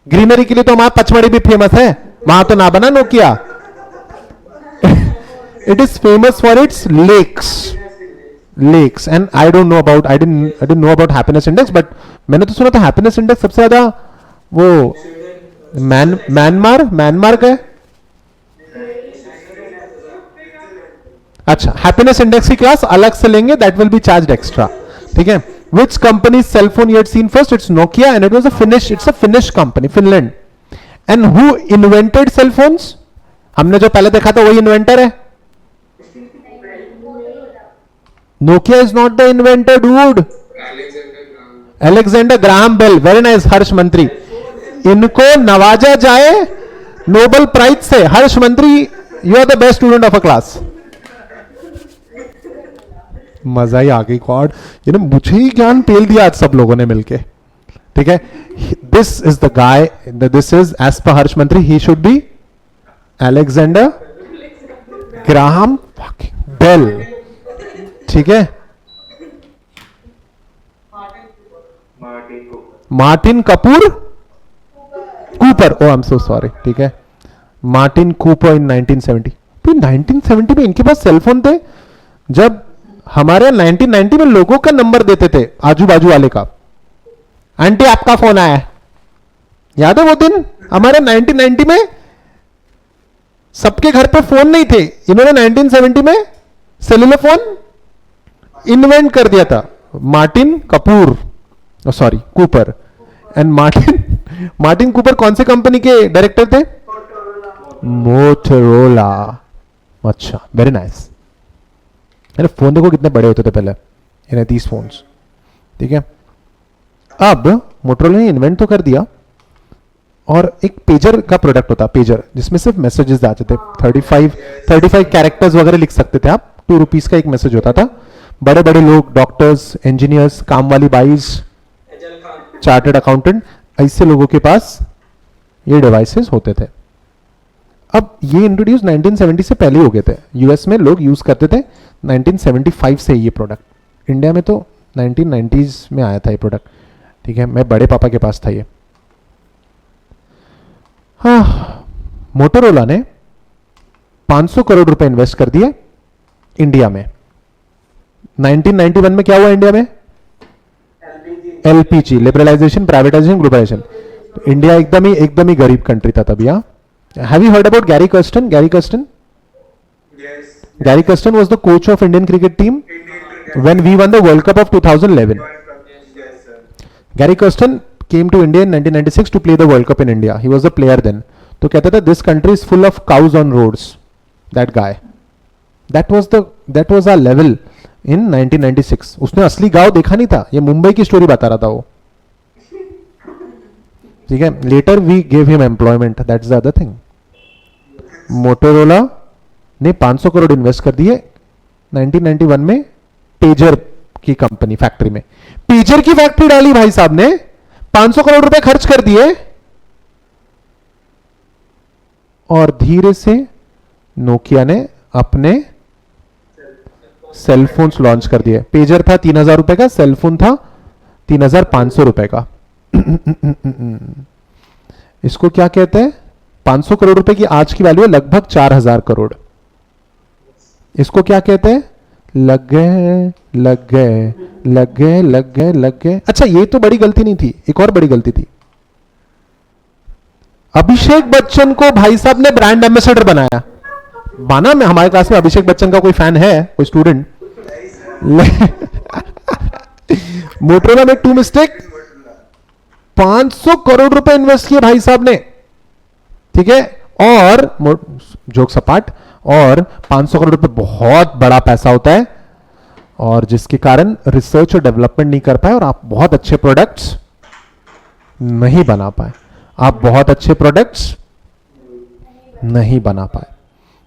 greenery के लिए. तो हमारा पचमढ़ी भी फेमस है, वहां तो ना बना Nokia. It is famous for its lakes and I didn't know about happiness index, but मैंने तो सुना था happiness index सबसे ज्यादा वो म्यांमार का है. अच्छा, हैप्पीनेस इंडेक्स की क्लास अलग से लेंगे, that will be charged extra. ठीक है. Which company cellphone you had seen first? It's Nokia and it was it's a Finnish company, Finland. And who invented cellphones? हमने जो पहले देखा था वही इन्वेंटर है. Nokia is not the inventor dude. Alexander Graham Bell. Very nice Harsh Mantri. इनको नवाजा जाए नोबेल प्राइज से. Harsh Mantri, you are the best student of a class. मजा ही आ गई. गॉड, ये मुझे ही ज्ञान पेल दिया आज सब लोगों ने मिलके. ठीक है. This is the guy, this is as per Harsh Mantri, he should be Alexander Graham Bell. ठीक है. Martin Kapoor Cooper, oh I am so sorry, ठीक है, मार्टिन कूपर इन 1970। तो 1970 में इनके पास सेलफोन थे जब हमारे 1990 में लोगों का नंबर देते थे आजू बाजू वाले का, आंटी आपका फोन आया है, याद है वो दिन? हमारे 1990 में सबके घर पे फोन नहीं थे, इन्होंने 1970 में सेलुलर फोन इन्वेंट कर दिया था। Martin Kapoor, sorry Cooper, and Martin Cooper कौन से कंपनी के डायरेक्टर थे? मोटोरोला। अच्छा, वेरी नाइस। अरे फोन देखो कितने बड़े होते थे पहले, इन्हें 30 फोन्स, ठीक है। अब मोटोरोला ने इन्वेंट तो कर दिया, और एक पेजर का प्रोडक्ट होता, पेजर, जिसमें सिर्फ मैसेजेस आते थे, 35 कैरेक्टर्स वगैरह लिख सकते थे आप, 2 रुपीज का एक मैसेज होता था। बड़े बड़े लोग, डॉक्टर्स, इंजीनियर्स, काम वाली बाइज, चार्टर्ड अकाउंटेंट, ऐसे लोगों के पास ये डिवाइसेस होते थे। अब ये इंट्रोड्यूस 1970 से पहले हो गए थे, यूएस में लोग यूज करते थे 1975 से ये प्रोडक्ट। इंडिया में तो 1990s में आया था ये प्रोडक्ट, ठीक है, मैं बड़े पापा के पास था ये। हाँ, मोटोरोला ने 500 करोड़ रुपए इन्वेस्ट कर दिए इंडिया में। 1991 में क्या हुआ इंडिया में? LPG, liberalisation, privatisation, globalisation. India एकदम ही गरीब कंट्री था तभी। हाँ, have you heard about Gary Kirsten? Yes. Gary Kirsten was the coach of Indian cricket team when we won the World Cup of 2011. Yes, sir. Gary Kirsten came to India in 1996 to play the World Cup in India. He was the player then. तो कहता था this country is full of cows on roads. That guy. That was our level in 1996. उसने असली गांव देखा नहीं था, ये मुंबई की स्टोरी बता रहा था वो, ठीक है। Later we gave him employment. That's the other thing. Motorola ने 500 करोड़ इन्वेस्ट कर दिए 1991 में पेजर की कंपनी फैक्ट्री में। पेजर की फैक्ट्री डाली भाई साहब ने, 500 करोड़ रुपए खर्च कर दिए, और धीरे से नोकिया ने अपने सेलफोन्स लॉन्च कर दिए। पेजर था 3000 रुपए का, सेलफोन था 3500 रुपए का। इसको क्या कहते हैं? 500 करोड़ रुपए की आज की वैल्यू है लगभग 4000 करोड़। इसको क्या कहते हैं? लग गए। अच्छा, ये तो बड़ी गलती नहीं थी, एक और बड़ी गलती थी। अभिषेक बच्चन को भाई साहब ने ब्रांड एम्बेसडर बनाया। माना, मैं हमारे क्लास में अभिषेक बच्चन का कोई फैन है, कोई स्टूडेंट? मोटरोला में 2 मिस्टेक, 500 करोड़ रुपए इन्वेस्ट किए भाई साहब ने, ठीक है। और जोक सपाट, और 500 करोड़ रुपए बहुत बड़ा पैसा होता है, और जिसके कारण रिसर्च और डेवलपमेंट नहीं कर पाए, और आप बहुत अच्छे प्रोडक्ट्स नहीं बना पाए,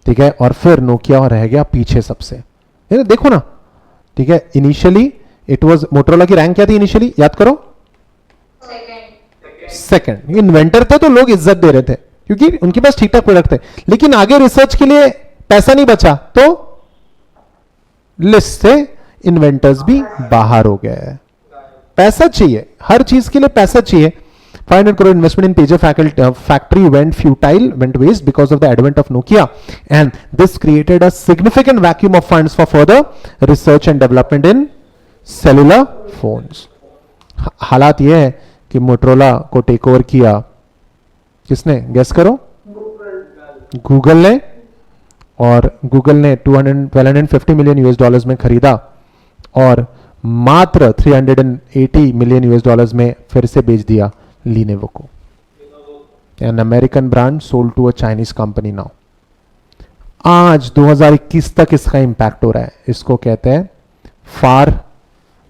ठीक है। और फिर नोकिया रह गया पीछे सबसे। देखो ना, ठीक है, इनिशियली इट वाज, मोटरोला की रैंक क्या थी इनिशियली, याद करो? सेकंड। इन्वेंटर थे तो लोग इज्जत दे रहे थे क्योंकि उनके पास ठीक ठाक प्रोडक्ट थे, लेकिन आगे रिसर्च के लिए पैसा नहीं बचा तो लिस्ट से इन्वेंटर्स भी बाहर हो गए। पैसा चाहिए, हर चीज के लिए पैसा चाहिए। 500 crore investment in pager factory went waste because of the advent of Nokia, and this created a significant vacuum of funds for further research and development in cellular phones. हालात ये है कि मोटरोला को टेक ओवर किया किसने? गेस करो। गूगल ने, और गूगल ने 1250 मिलियन यूएस डॉलर्स में खरीदा, और मात्र 380 मिलियन यूएस डॉलर्स में फिर से बेच दिया लीनेवो को। An American brand sold to a Chinese company now. आज 2021 तक इसका इंपैक्ट हो रहा है। इसको कहते हैं far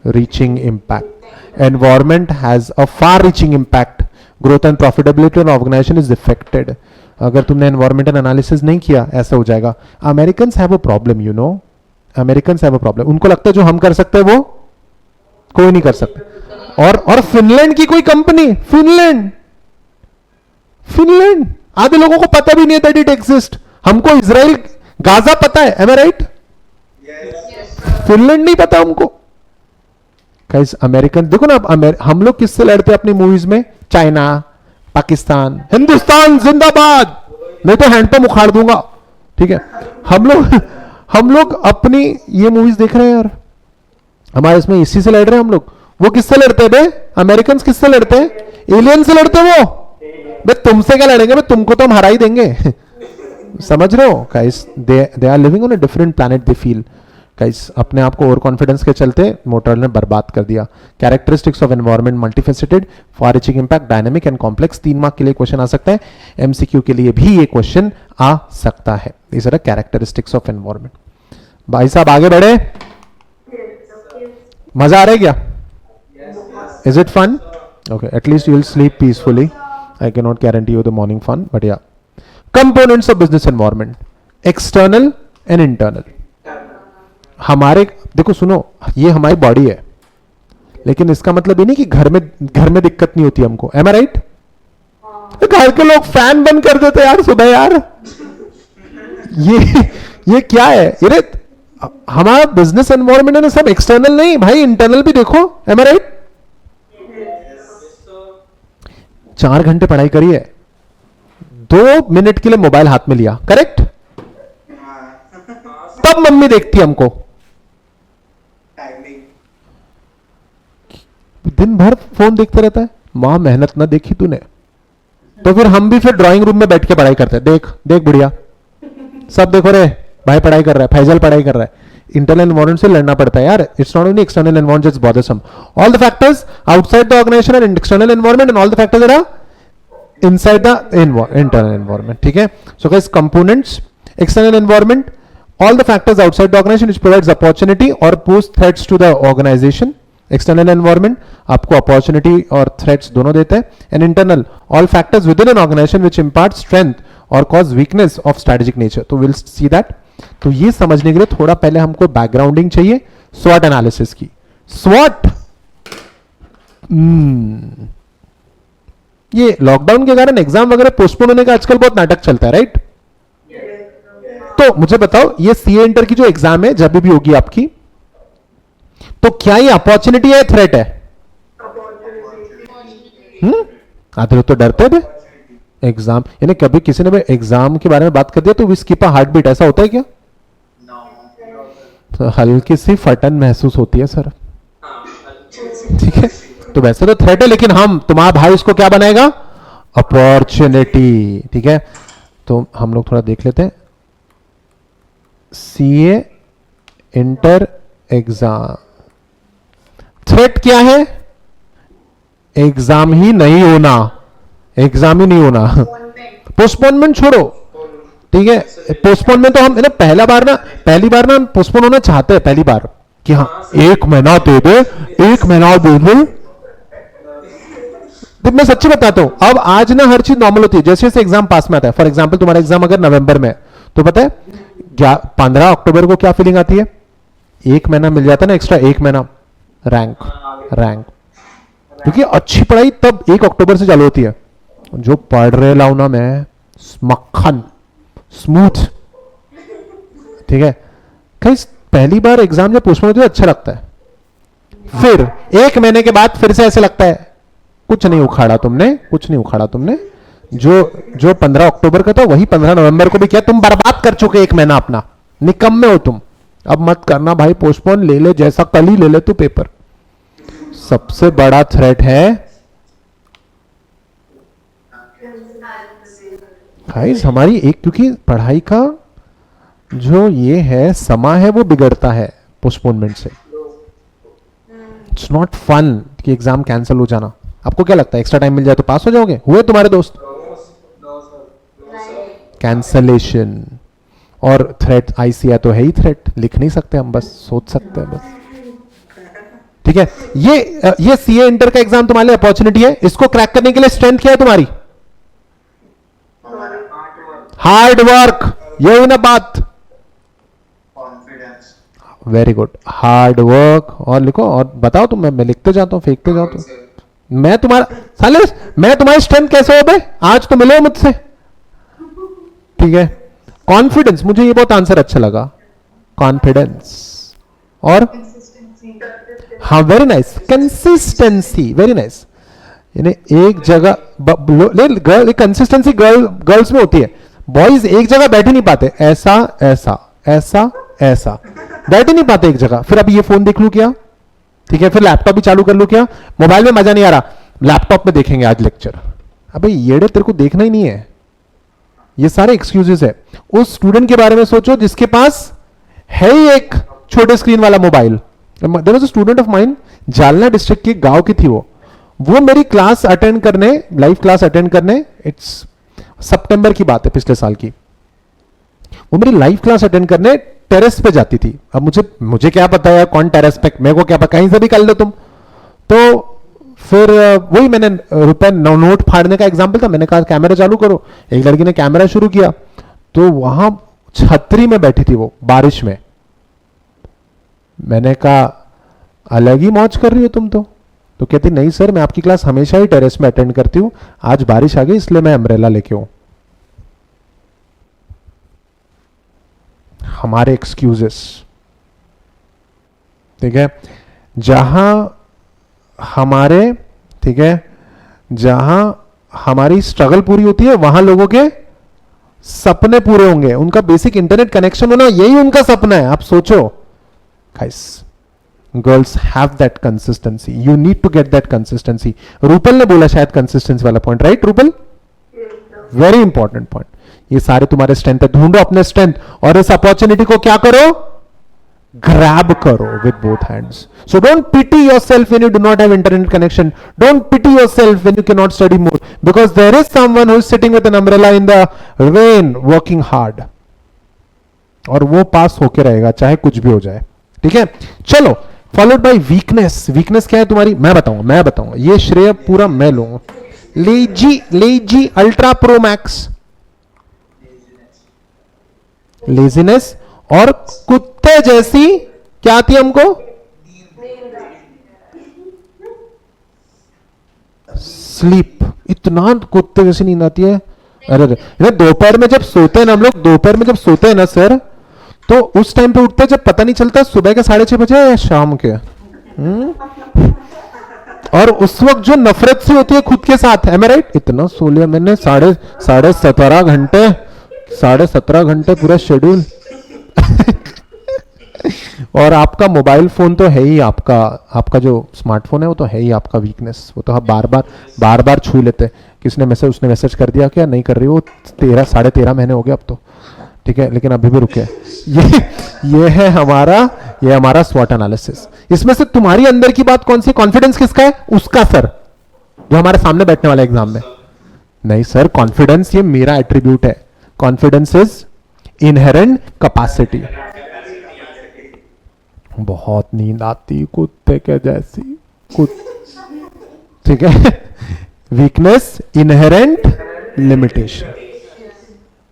reaching impact. Environment has a far reaching impact. Growth and profitability of organisation is affected. अगर तुमने एनवायरमेंटल एनालिसिस नहीं किया, ऐसा हो जाएगा। Americans have a problem, you know, Americans have a problem. उनको लगता है जो हम कर सकते हैं वो कोई नहीं कर सकता। और फिनलैंड की कोई कंपनी, फिनलैंड आधे लोगों को पता भी नहीं है दैट इट एग्जिस्ट। हमको इजराइल, गाजा पता है, एम आई राइट? फिनलैंड नहीं पता हमको। गाइस अमेरिकन देखो ना, अब हम लोग किससे लड़ते हैं अपनी मूवीज में? चाइना, पाकिस्तान, हिंदुस्तान जिंदाबाद, नहीं तो हैंडपंप उखाड़ दूंगा, ठीक है। हम लोग अपनी ये मूवीज देख रहे हैं यार, हमारे इसमें इसी से लड़ रहे हैं हम लोग। वो किससे लड़ते हैं बे? अमेरिकन किससे लड़ते हैं? एलियन से लड़ते हैं वो। बे तुमसे क्या लड़ेंगे? बे तुमको तो हम हरा ही देंगे। समझ रहे हो guys? They are living on a different planet, they feel. Guys अपने आप को ओवर कॉन्फिडेंस के चलते मोटोरोला ने बर्बाद कर दिया। Characteristics of environment multifaceted, far reaching impact, dynamic and complex. 3 mark के लिए क्वेश्चन आ सकता है, एमसीक्यू के लिए भी ये क्वेश्चन आ सकता है। these are characteristics of environment. भाई साहब आगे बढ़े, मजा आ रहा है क्या? Is it fun? Okay, at least you will sleep peacefully. I cannot guarantee you the morning fun, but yeah. Components of business environment, external and internal. हमारे देखो सुनो, ये हमारी बॉडी है, लेकिन इसका मतलब ये नहीं कि घर में दिक्कत नहीं होती हमको। Am I right? घर के लोग फैन बंद कर देते यार सुबह यार। ये क्या है? ये हमारा बिजनेस एनवायरनमेंट है ना, सब एक्सटर्नल नहीं भाई, इंटरनल भी देखो। Am I right? 4 घंटे पढ़ाई करी है, 2 मिनट के लिए मोबाइल हाथ में लिया, करेक्ट? तब मम्मी देखती है हमको, टाइमिंग दिन भर फोन देखते रहता है। मां मेहनत ना देखी तूने, तो फिर हम भी फिर ड्राइंग रूम में बैठ के पढ़ाई करते हैं। देख देख बुढ़िया, सब देखो रे भाई पढ़ाई कर रहा है, फैजल पढ़ाई कर रहा है। इंटरनल एनवायरनमेंट से लड़ना पड़ता है यार। It's not only external environment it's bothersome, all the factors outside the organisation and external environment and all the factors are inside the internal environment, ठीक है। So guys components, external environment, all the factors outside the organization which provides opportunity or pose threats to the organization. External environment आपको opportunity और threats दोनों देते हैं, and internal all factors within an organization which impart strength or cause weakness of strategic nature. तो we'll see that. तो ये समझने के लिए थोड़ा पहले हमको बैकग्राउंडिंग चाहिए SWOT एनालिसिस की। SWOT ये लॉकडाउन के कारण एग्जाम वगैरह पोस्टपोन होने का आजकल बहुत नाटक चलता है, राइट? तो मुझे बताओ, ये सीए इंटर की जो एग्जाम है जब भी होगी आपकी, तो क्या ये अपॉर्चुनिटी है, थ्रेट है? आधे लोग तो डरते थे एग्जाम, यानी कभी किसी ने भी एग्जाम के बारे में बात कर दिया तो we skip a heart beat, ऐसा होता है क्या? तो हल्की सी फटन महसूस होती है सर, ठीक है। तो वैसे तो थ्रेट है, लेकिन हम तुम्हारा भाई इसको क्या बनाएगा? अपॉर्चुनिटी, ठीक है। तो हम लोग थोड़ा देख लेते हैं सीए इंटर एग्जाम। थ्रेट क्या है? एग्जाम ही नहीं होना, एग्जाम ही नहीं होना। पोस्टपोनमेंट छोड़ो, ठीक है। पोस्टपोनमेंट तो हम ना पहली बार ना पोस्टपोन होना चाहते हैं पहली बार, कि हाँ 1 महीना दे दे, 1 महीना दे दे। मैं सच्ची बताता हूं, अब आज ना हर चीज नॉर्मल होती है जैसे जैसे एग्जाम पास में आता है। फॉर एग्जाम्पल तुम्हारा एग्जाम अगर नवंबर में है, तो पता है 15 अक्टूबर को क्या फीलिंग आती है? 1 महीना मिल जाता है ना एक्स्ट्रा, 1 महीना रैंक, क्योंकि अच्छी पढ़ाई तब 1 अक्टूबर से चालू होती है। जो पढ़ रहे लाऊ ना मैं, मक्खन स्मूथ, ठीक है। कहीं पहली बार एग्जाम जब पोस्टपोन होती है अच्छा लगता है, फिर 1 महीने के बाद फिर से ऐसे लगता है कुछ नहीं उखाड़ा तुमने। जो 15 अक्टूबर का था वही 15 नवंबर को भी किया, तुम बर्बाद कर चुके 1 महीना अपना, निकम्मे हो तुम। अब मत करना भाई पोस्टपोन, ले ले जैसा कल ही ले ले तू पेपर। सबसे बड़ा थ्रेट है गाइस हमारी क्योंकि पढ़ाई का जो ये है समा है वो बिगड़ता है पोस्टपोनमेंट से। इट्स नॉट फन कि एग्जाम कैंसिल हो जाना। आपको क्या लगता है एक्स्ट्रा टाइम मिल जाए तो पास हो जाओगे? हुए तुम्हारे दोस्त? कैंसलेशन और थ्रेट आईसीआई तो है ही थ्रेट, लिख नहीं सकते हम, बस सोच सकते हैं बस, ठीक है। ये सीए इंटर का एग्जाम तुम्हारे लिए अपॉर्चुनिटी है। इसको क्रैक करने के लिए स्ट्रेंथ क्या है तुम्हारी? हार्ड वर्क, यही ना बात? Confidence, very good, hard work. और लिखो और बताओ तुम, मैं लिखते जाता हूं, फेंकते जाता हूं। मैं तुम्हारी स्ट्रेंथ कैसे हो बे? आज तो मिले मुझसे, ठीक है। कॉन्फिडेंस, मुझे ये बहुत आंसर अच्छा लगा, कॉन्फिडेंस। और हाँ, very nice, consistency, very nice. यानी एक जगह गर्ल, कंसिस्टेंसी गर्ल्स में होती है, बॉयज एक जगह बैठ ही नहीं पाते, ऐसा ऐसा ऐसा ऐसा बैठ ही नहीं पाते एक जगह। फिर अब ये फोन देख लूं क्या, ठीक है, फिर लैपटॉप भी चालू कर लूं क्या, मोबाइल में मजा नहीं आ रहा, लैपटॉप में देखेंगे आज लेक्चर। अबे येड़े, तेरे को देखना ही नहीं है। ये सारे एक्सक्यूजेस है। उस स्टूडेंट के बारे में सोचो जिसके पास है ही एक छोटे स्क्रीन वाला mobile. There was a student of mine, Jalna district की गांव की थी वो मेरी क्लास अटेंड करने, लाइव क्लास अटेंड करने, इट्स सितंबर की बात है पिछले साल की, वो मेरी लाइव क्लास अटेंड करने टेरेस पे जाती थी। अब मुझे क्या पता है कौन टेरेस पे, मेरे को क्या पता, कहीं से भी कर लो तुम। तो फिर वही मैंने रुपए नोट फाड़ने का एग्जाम्पल था, मैंने कहा कैमरा चालू करो, एक लड़की ने कैमरा शुरू किया, तो वहां छतरी में बैठी थी वो, बारिश में। मैंने कहा अलग ही मौज कर रही हो तुम तो कहती नहीं सर, मैं आपकी क्लास हमेशा ही टेरेस में अटेंड करती हूं, आज बारिश आ गई इसलिए मैं अम्ब्रेला लेके हूं। हमारे एक्सक्यूजेस, ठीक है, जहां हमारे, ठीक है, जहां हमारी स्ट्रगल पूरी होती है वहां लोगों के सपने पूरे होंगे। उनका बेसिक इंटरनेट कनेक्शन होना यही उनका सपना है। आप सोचो guys, girls have that consistency, you need to get that consistency. Rupal ने बोला शायद कंसिस्टेंसी वाला point, right Rupal? Very important point. ये सारे तुम्हारे स्ट्रेंथ है, ढूंढो अपने स्ट्रेंथ और इस अपॉर्चुनिटी को क्या करो, grab karo with both hands. So don't pity yourself when you do not have internet connection. Don't pity yourself when you cannot study more, because there is someone who is sitting with an umbrella in the rain working hard, और वो पास होके रहेगा चाहे कुछ भी हो जाए, ठीक है। चलो, फॉलोड बाय वीकनेस। वीकनेस क्या है तुम्हारी, मैं बताऊंगा, ये श्रेय पूरा मैं लूंगा। Lazy ultra pro max, laziness, और कुत्ते जैसी क्या आती है हमको, स्लीप। इतना कुत्ते जैसी नींद आती है। अरे दोपहर में जब सोते हैं ना हम लोग, दोपहर में जब सोते हैं ना सर, तो उस टाइम पे उठते हैं जब पता नहीं चलता सुबह के 6:30 बजे या शाम के। और उस वक्त जो नफरत सी होती है खुद के साथ, है मैं राइट? इतना सो लिया मैंने, 17.5 घंटे पूरा शेड्यूल। और आपका मोबाइल फोन तो है ही आपका जो स्मार्टफोन है वो तो है ही आपका वीकनेस। वो तो आप बार बार छू लेते हैं। किसने उसने मैसेज कर दिया क्या, नहीं कर रही, वो 13-13.5 महीने हो गए अब तो, ठीक है, लेकिन अभी भी रुके। ये है हमारा स्वॉट एनालिसिस। इसमें से तुम्हारी अंदर की बात कौन सी, कॉन्फिडेंस किसका है? उसका सर, जो हमारे सामने बैठने वाला एग्जाम में। नहीं सर, कॉन्फिडेंस ये मेरा एट्रीब्यूट है। Confidence is inherent capacity. बहुत नींद आती कुत्ते के जैसी, ठीक है। वीकनेस इनहेरेंट लिमिटेशन,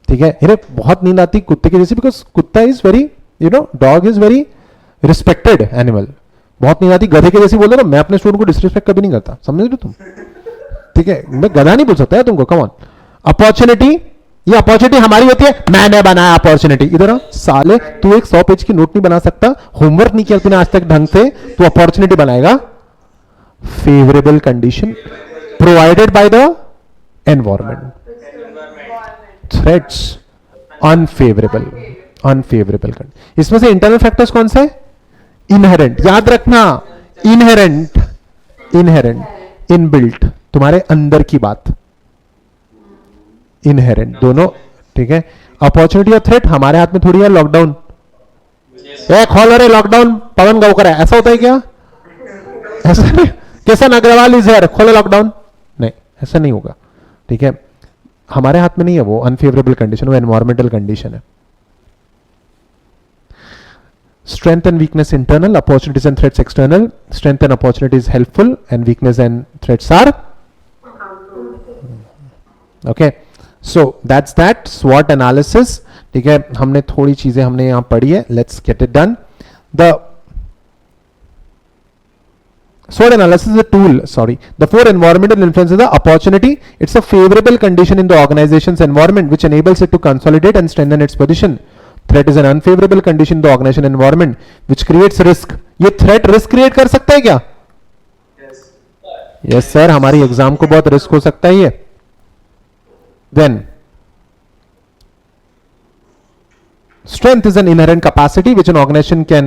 ठीक है। अरे बहुत नींद आती कुत्ते के जैसी, बिकॉज कुत्ता is very, dog is very respected animal. बहुत नींद आती गधे के जैसी बोल रहे, मैं अपने स्टूडेंट को डिसरिस्पेक्ट कभी नहीं करता, समझ रहे तुम, ठीक है। मैं गधा नहीं बोल सकता है तुमको, कम ऑन। अपॉर्चुनिटी, ये अपॉर्चुनिटी हमारी होती है, मैंने बनाया अपॉर्चुनिटी। इधर आ साले, तू एक 100 पेज की नोट नहीं बना सकता, होमवर्क नहीं किया तूने आज तक ढंग से, तू अपॉर्चुनिटी बनाएगा। Favourable condition provided by the environment, threats unfavourable condition. इसमें से इंटरनल फैक्टर्स कौन सा है? इनहेरेंट, याद रखना, इनहेरेंट इनबिल्ट, तुम्हारे अंदर की बात, इनहेरेंट दोनों, ठीक है। अपॉर्चुनिटी और थ्रेट हमारे हाथ में थोड़ी है। लॉकडाउन, खोल रहे लॉकडाउन, पवन गांवकर है, ऐसा होता है क्या? ऐसा नहीं। किशन अग्रवाल इज हियर, खोलो लॉकडाउन, नहीं, ऐसा नहीं होगा, ठीक है। हमारे हाथ में नहीं है वो अनफेवरेबल कंडीशन, वो एनवायरमेंटल कंडीशन है। Strength and weakness internal, opportunities and threats external. Strength and opportunities helpful, and weakness and threats are okay. So that's that SWOT analysis, ठीक है। हमने थोड़ी चीजें हमने यहां पढ़ी है, let's get it done. The SWOT analysis is a tool, the 4 environmental influences are opportunity. It's a favorable condition in the organization's environment which enables it to consolidate and strengthen its position. Threat is an unfavourable condition the organisation environment which creates risk. ये थ्रेट रिस्क क्रिएट कर सकता है क्या? Yes. यस सर, हमारी एग्जाम को बहुत रिस्क हो सकता है ये. Then strength is an inherent capacity which an organization can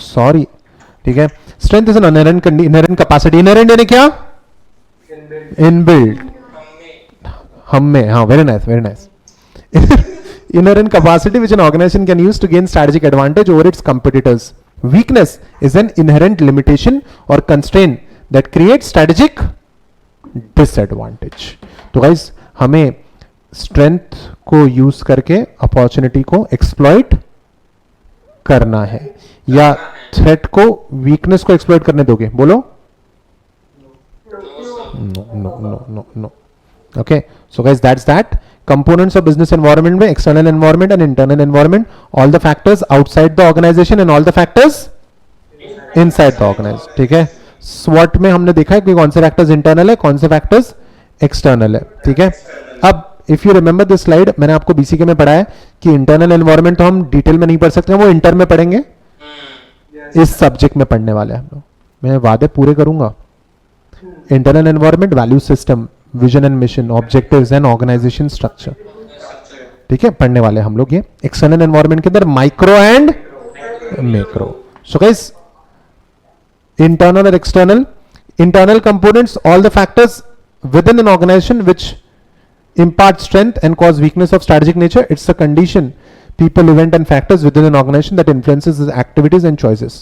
sorry, ठीक है. strength is an inherent capacity. inherent यानी क्या? inbuilt. हम में, हाँ, very nice. inherent capacity which an organization can use to gain strategic advantage over its competitors. weakness is an inherent limitation or constraint that creates strategic disadvantage. तो guys, हमें स्ट्रेंथ को यूज करके अपॉर्चुनिटी को एक्सप्लॉइट करना है, या थ्रेट को, वीकनेस को एक्सप्लॉइट करने दोगे? बोलो. No. Okay, so guys that's that. Components of business environment में external environment and internal environment, all the factors outside the organisation and all the factors inside the organization. ठीक है. स्वॉट में हमने देखा है कि कौन से फैक्टर्स इंटरनल है, कौन से फैक्टर्स एक्सटर्नल है. ठीक है. अब if you remember this slide, मैंने आपको बीसीके में पढ़ाया कि इंटरनल एनवायरनमेंट तो हम डिटेल में नहीं पढ़ सकते, वो इंटर में पढ़ेंगे. इस सब्जेक्ट में पढ़ने वाले हैं हम लोग, मैं वादे पूरे करूंगा. Internal environment, value system, vision and mission, objectives and organisation structure. ठीक है, पढ़ने वाले हम लोग ये. एक्सटर्नल एनवायरनमेंट के अंदर micro and macro. So guys, internal और external. Internal components, all the factors within an organization which impart strength and cause weakness of strategic nature. It's a condition, people, event and factors within an organization that influences its activities and choices.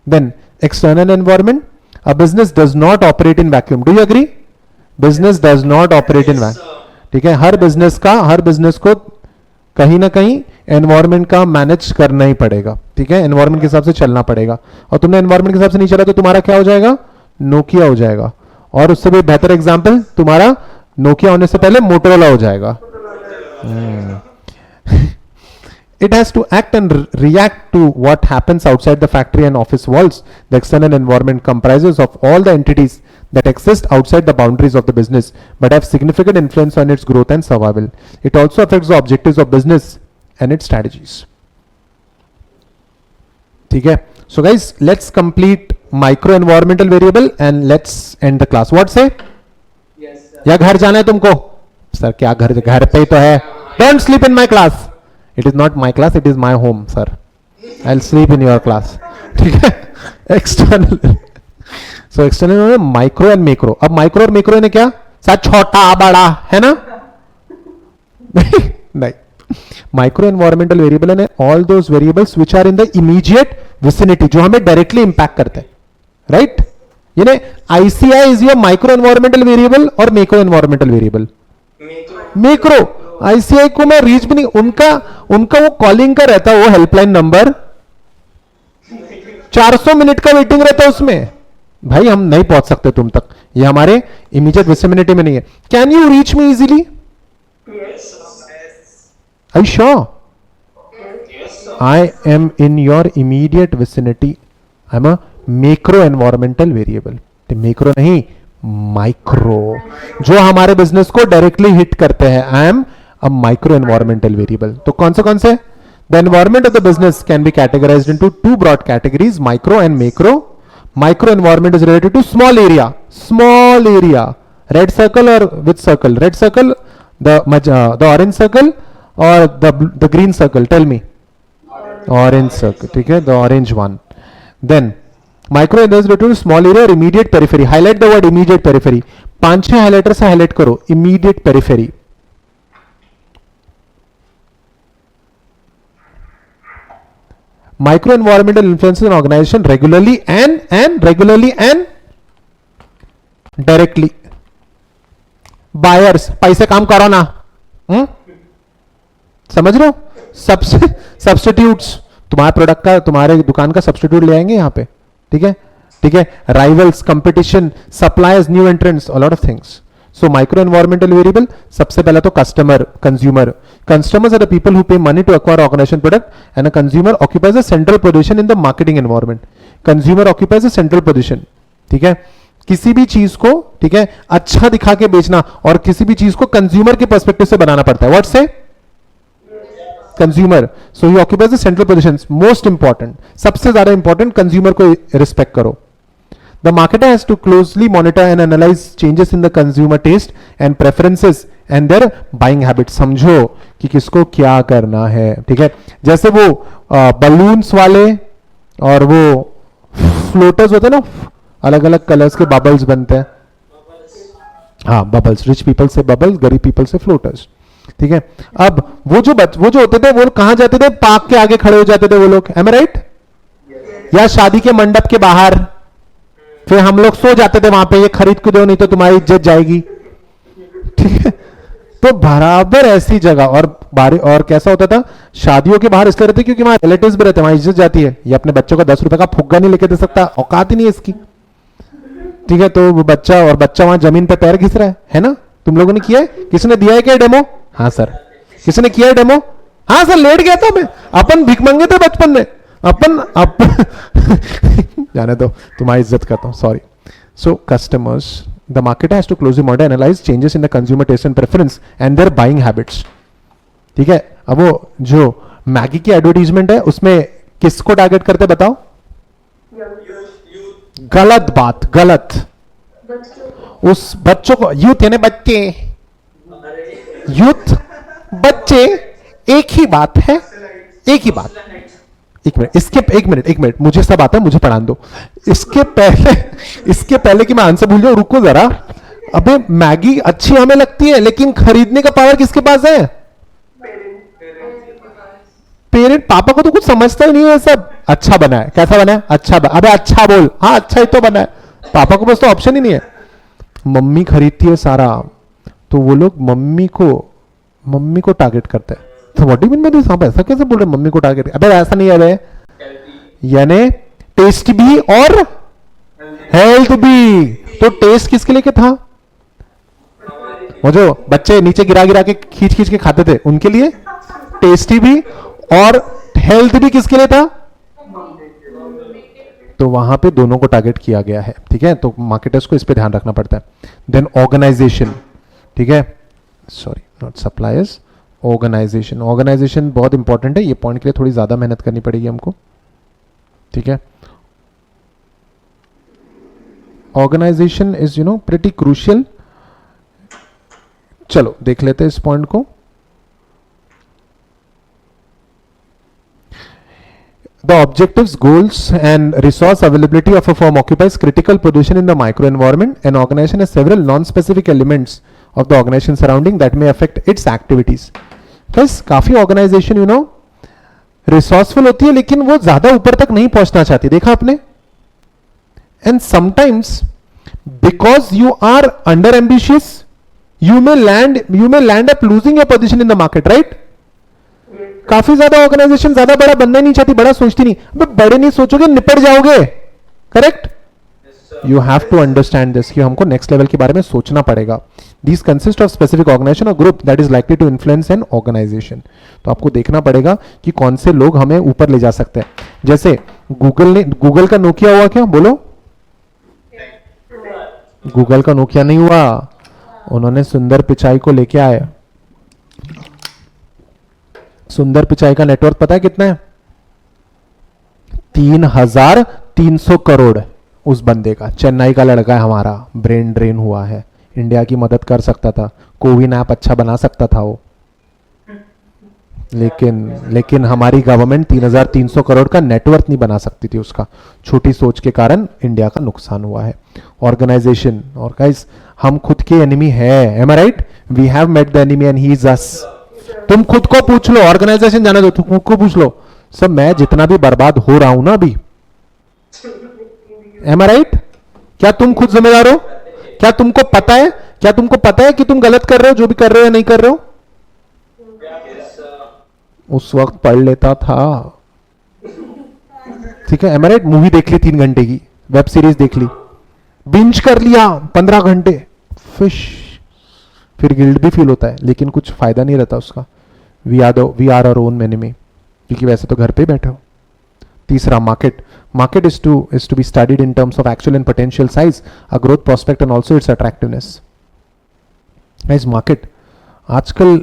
Then external environment, a business does not operate in vacuum. Do you agree? Business does not operate in vacuum. ठीक है. हर बिजनेस को कहीं ना कहीं एनवायरमेंट का मैनेज करना ही पड़ेगा. ठीक है, एनवायरमेंट के हिसाब से चलना पड़ेगा. और तुमने एनवायरमेंट के हिसाब से नहीं चला तो तुम्हारा क्या हो जाएगा? नोकिया हो जाएगा. और उससे भी बेहतर एग्जांपल, तुम्हारा नोकिया होने से पहले मोटोरोला हो जाएगा. It has to act and react to what happens outside the factory and office walls. The external environment comprises of all the entities that exist outside the boundaries of the business but have significant influence on its growth and survival. It also affects the objectives of business and its strategies. ठीक है. So guys, let's complete micro environmental variable and let's end the class. What say? Yes, sir. या घर जाना है तुमको? सर क्या घर पे ही तो है. Don't sleep in my class. It is not my class, it is my home, sir. I'll sleep in your class. ठीक है. External. So external में micro and macro. अब micro और macro ने क्या? साथ छोटा बड़ा है ना? नहीं. माइक्रो एनवायरमेंटल वेरिएबल है all those variables which are in the immediate vicinity, जो हमें डायरेक्टली इंपैक्ट करते हैं. राइट. यानी ICI is your micro environmental variable और macro environmental variable. Macro ICI को मैं रीच भी नहीं, उनका वो कॉलिंग का रहता है, वो हेल्पलाइन नंबर 400 मिनट का वेटिंग रहता है उसमें. भाई हम नहीं पहुंच सकते तुम तक, ये हमारे इमीडिएट विसिनिटी में नहीं है. Can you reach me easily? Are you sure? Yes, sir. I am in your immediate vicinity. I'm a macro environmental variable. तो macro नहीं, micro, जो हमारे बिजनेस को डायरेक्टली हिट करते हैं. I am a micro environmental variable. तो कौन से? The environment of the business can be categorized into two broad categories, micro and macro. Micro environment is related to small area. Small area. Red circle or which circle? Red circle, the orange circle. और the green circle, tell me. Orange circle. ठीक है, the orange one. Then micro is related to small area or immediate periphery. Highlight the word immediate periphery. 5-6 highlighter से हाईलाइट करो immediate periphery. Micro environmental influences an organization regularly and directly. Buyers, पैसे काम करो ना. समझ रहे हो? सब्स्टिट्यूट्स, तुम्हारे प्रोडक्ट का, तुम्हारे दुकान का सब्स्टिट्यूट ले आएंगे यहाँ पे. ठीक है. Rivals, competition, suppliers, new entrants, a lot of things. So micro environmental variable, सबसे पहला तो customer, consumer. Customers are the people who pay money to acquire organization product, and a consumer occupies a central position in the marketing environment. Consumer occupies a central position. ठीक है. किसी भी चीज को, ठीक है, अच्छा दिखा के बेचना और किसी भी चीज को कंज्यूमर के पर्सपेक्टिव से बनाना पड़ता है. व्हाट से? Consumer, so he occupies the central position. Most important, सबसे ज्यादा इंपॉर्टेंट, कंज्यूमर को रिस्पेक्ट करो. The marketer has to closely monitor and analyze changes in the consumer taste and preferences and their buying habits. समझो कि किसको क्या करना है. ठीक है, जैसे वो बलून्स वाले और वो फ्लोटर्स होते हैं ना, अलग अलग कलर्स के बबल्स बनते हैं. हाँ, बबल्स. रिच पीपल से बबल्स, गरीब पीपल से फ्लोटर्स. ठीक है, अब वो जो होते थे वो कहां जाते थे? पार्क के आगे खड़े हो जाते थे वो लोग. M I right? या शादी के मंडप के बाहर. फिर हम लोग सो जाते थे वहां पे, ये खरीद के दो नहीं तो तुम्हारी इज्जत जाएगी. ठीक है, तो बराबर ऐसी जगह. और कैसा होता था? शादियों के बाहर इसलिए रहते क्योंकि वहां रिलेटिव्स भी रहते, वहां इज्जत जाती है. ये अपने बच्चों का 10 रुपए का फुग्गा नहीं लेके दे सकता, औकात ही नहीं है इसकी. ठीक है, तो वो बच्चा वहां जमीन पे पैर घिस रहा है ना. तुम लोगों ने किया है? किसने दिया है क्या डेमो? हाँ सर. किसने किया है डेमो? हाँ सर, लेट गया था मैं. अपन भिख मांगे थे बचपन में. अपन जाने दो, तुम्हारी इज्जत करता हूं, sorry. So customers, the marketer has to closely monitor, analyse changes in the consumer taste and preference and their buying habits. ठीक है, अब वो जो मैगी की एडवर्टीजमेंट है उसमें किसको टारगेट करते बताओ? गलत बात, गलत. उस बच्चों को, यूथ यानी बच्चे, यूथ बच्चे, एक ही बात है, एक ही बात. एक मिनट, मुझे सब आता है, मुझे पढ़ा दो. इसके पहले कि मैं आंसर भूल जाऊं, रुको जरा. अबे मैगी अच्छी हमें लगती है, लेकिन खरीदने का पावर किसके पास है? पेरेंट. पापा को तो कुछ समझता ही नहीं है सब. अच्छा बना है, कैसा बना है? अच्छा अबे अच्छा बोल. हाँ, अच्छा ही तो बना है. पापा को बस तो ऑप्शन ही नहीं है. मम्मी खरीदती है सारा, तो वो लोग मम्मी को टारगेट करते हैं. तो what do you mean by this? हाँ, ऐसा कैसे बोल रहे मम्मी को टारगेट? अबे ऐसा नहीं है बे. यानी टेस्ट भी और हेल्थ भी. तो टेस्ट किसके लिए था? वो जो बच्चे नीचे गिरा के खींच के खाते थे, उनके लिए. टेस्टी भी और हेल्थ भी किसके लिए था? तो वहां पे दोनों को टारगेट किया गया है. ठीक है, तो मार्केटर्स को इस पे ध्यान रखना पड़ता है. Then organisation. ठीक है, सॉरी, नॉट सप्लायर्स, ऑर्गेनाइजेशन बहुत इंपॉर्टेंट है. ये पॉइंट के लिए थोड़ी ज्यादा मेहनत करनी पड़ेगी हमको. ठीक है, ऑर्गेनाइजेशन इज प्रिटी क्रूशियल. चलो देख लेते हैं इस पॉइंट को. The objectives, goals and resource availability of a firm occupies critical position in the microenvironment. An organization has several non-specific elements of the organization surrounding that may affect its activities. Guys, काफी organization resourceful होती है, लेकिन वो ज्यादा ऊपर तक नहीं पहुंचना चाहती. देखा आपने? And sometimes because you are under ambitious, you may land up losing your position in the market, right? काफी ज्यादा ऑर्गेनाइजेशन ज्यादा बड़ा बनना नहीं चाहती, बड़ा सोचती नहीं. अबे बड़े नहीं सोचोगे निपट जाओगे. Correct? You have to understand this कि हमको नेक्स्ट लेवल के बारे में सोचना पड़ेगा. This consist of specific organization और group that is likely to influence an organization. तो आपको देखना पड़ेगा कि कौन से लोग हमें ऊपर ले जा सकते हैं. जैसे गूगल का नोकिया हुआ क्या? बोलो. गूगल का नोकिया नहीं हुआ, उन्होंने सुंदर पिचाई को लेके आए. सुंदर पिचाई का नेटवर्क पता है कितना है? 3,300 करोड़. उस बंदे का, चेन्नई का लड़का है हमारा, ब्रेन ड्रेन हुआ है, इंडिया की मदद कर सकता था, कोविन ऐप अच्छा बना सकता था वो. लेकिन हमारी गवर्नमेंट 3,300 करोड़ का नेटवर्क नहीं बना सकती थी. उसका छोटी सोच के कारण इंडिया का नुकसान हुआ है. ऑर्गेनाइजेशन. और गाइस, हम खुद के एनिमी है. Am I right? We have met the enemy and he is us. तुम खुद को पूछ लो, ऑर्गेनाइजेशन जाने दो, तुम खुद को पूछ लो. सब मैं जितना भी बर्बाद हो रहा हूं ना अभी, एम आई राइट? क्या तुम खुद जिम्मेदार हो? क्या तुमको पता है कि तुम गलत कर रहे हो, जो भी कर रहे हो या नहीं कर रहे हो? उस वक्त पढ़ लेता था. ठीक है, एम आई राइट? मूवी देख ली 3 घंटे की, वेब सीरीज देख ली, बिंज कर लिया 15 घंटे, फिर गिल्ट भी फील होता है, लेकिन कुछ फायदा नहीं रहता उसका. We are our own enemy, क्योंकि वैसे तो घर पे बैठे हो. तीसरा, market is to be studied in terms of actual and potential size, a growth prospect and also its attractiveness. Guys, market आजकल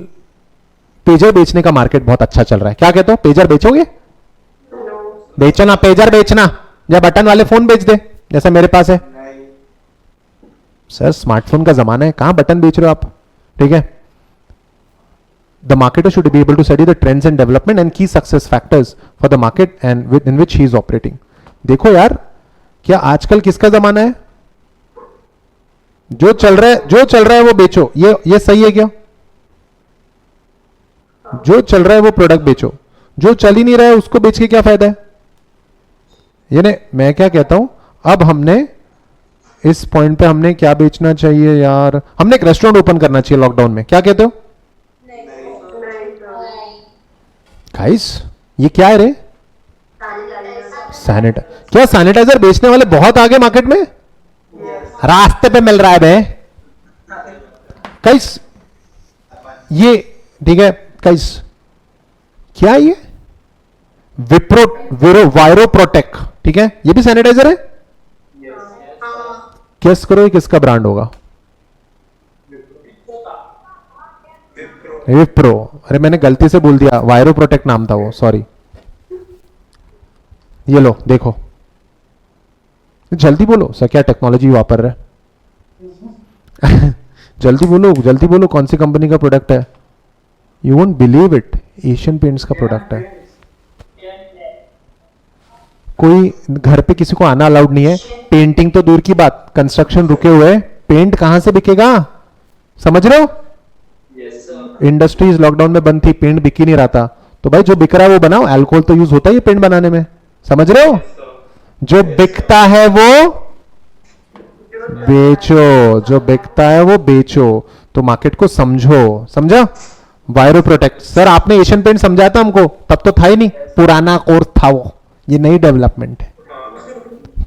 पेजर बेचने का मार्केट बहुत अच्छा चल रहा है, क्या कहते हो? पेजर बेचोगे? बेचो ना, पेजर बेचना, या बटन वाले फोन बेच दे जैसा मेरे पास है। नहीं, सर स्मार्टफोन का जमाना है, कहां बटन बेच रहे हो आप? ठीक है, the marketer should be able to study the trends and development and key success factors for the market and within which he is operating. देखो यार, क्या आजकल किसका जमाना है? जो चल रहा है वो बेचो, ये सही है क्या? जो चल रहा है वो प्रोडक्ट बेचो, जो चल ही नहीं रहा है उसको बेच के क्या फायदा है? ये नहीं, मैं क्या कहता हूं, अब हमने इस पॉइंट पे हमने क्या बेचना चाहिए यार? हमने एक रेस्टोरेंट ओपन करना चाहिए लॉकडाउन में, क्या कहते हो गाइस? ये क्या है रे? सैनिटाइजर। क्या सैनिटाइजर बेचने वाले बहुत आगे मार्केट में? रास्ते पे मिल रहा है बे गाइस, ये ठीक है गाइस, क्या है ये? वायरो प्रोटेक्ट, ठीक है, ये भी सैनिटाइजर है। गेस करो ये किसका ब्रांड होगा? विप्रो। अरे मैंने गलती से बोल दिया, वायरो प्रोटेक्ट नाम था वो, सॉरी। ये लो देखो, जल्दी बोलो सर, क्या टेक्नोलॉजी वापर रहे? जल्दी बोलो कौन सी कंपनी का प्रोडक्ट है? You won't believe it, Asian paints का प्रोडक्ट है। कोई घर पे किसी को आना अलाउड नहीं है, पेंटिंग तो दूर की बात, कंस्ट्रक्शन रुके हुए, पेंट कहां से बिकेगा? समझ रहे हो? Yes, sir. इंडस्ट्रीज लॉकडाउन में बंद थी, पेंट बिक ही नहीं रहा था, तो भाई जो बिक रहा है वो बनाओ, अल्कोहल तो यूज होता है ये पेंट बनाने में, समझ रहे हो? जो बिकता है वो बेचो, जो बिकता है वो बेचो, तो मार्केट को समझो, समझा? वायरो प्रोटेक्ट। सर आपने एशियन पेंट समझाया था हमको, तब तो था ही नहीं, पुराना कोर्स था वो, ये नई डेवलपमेंट है,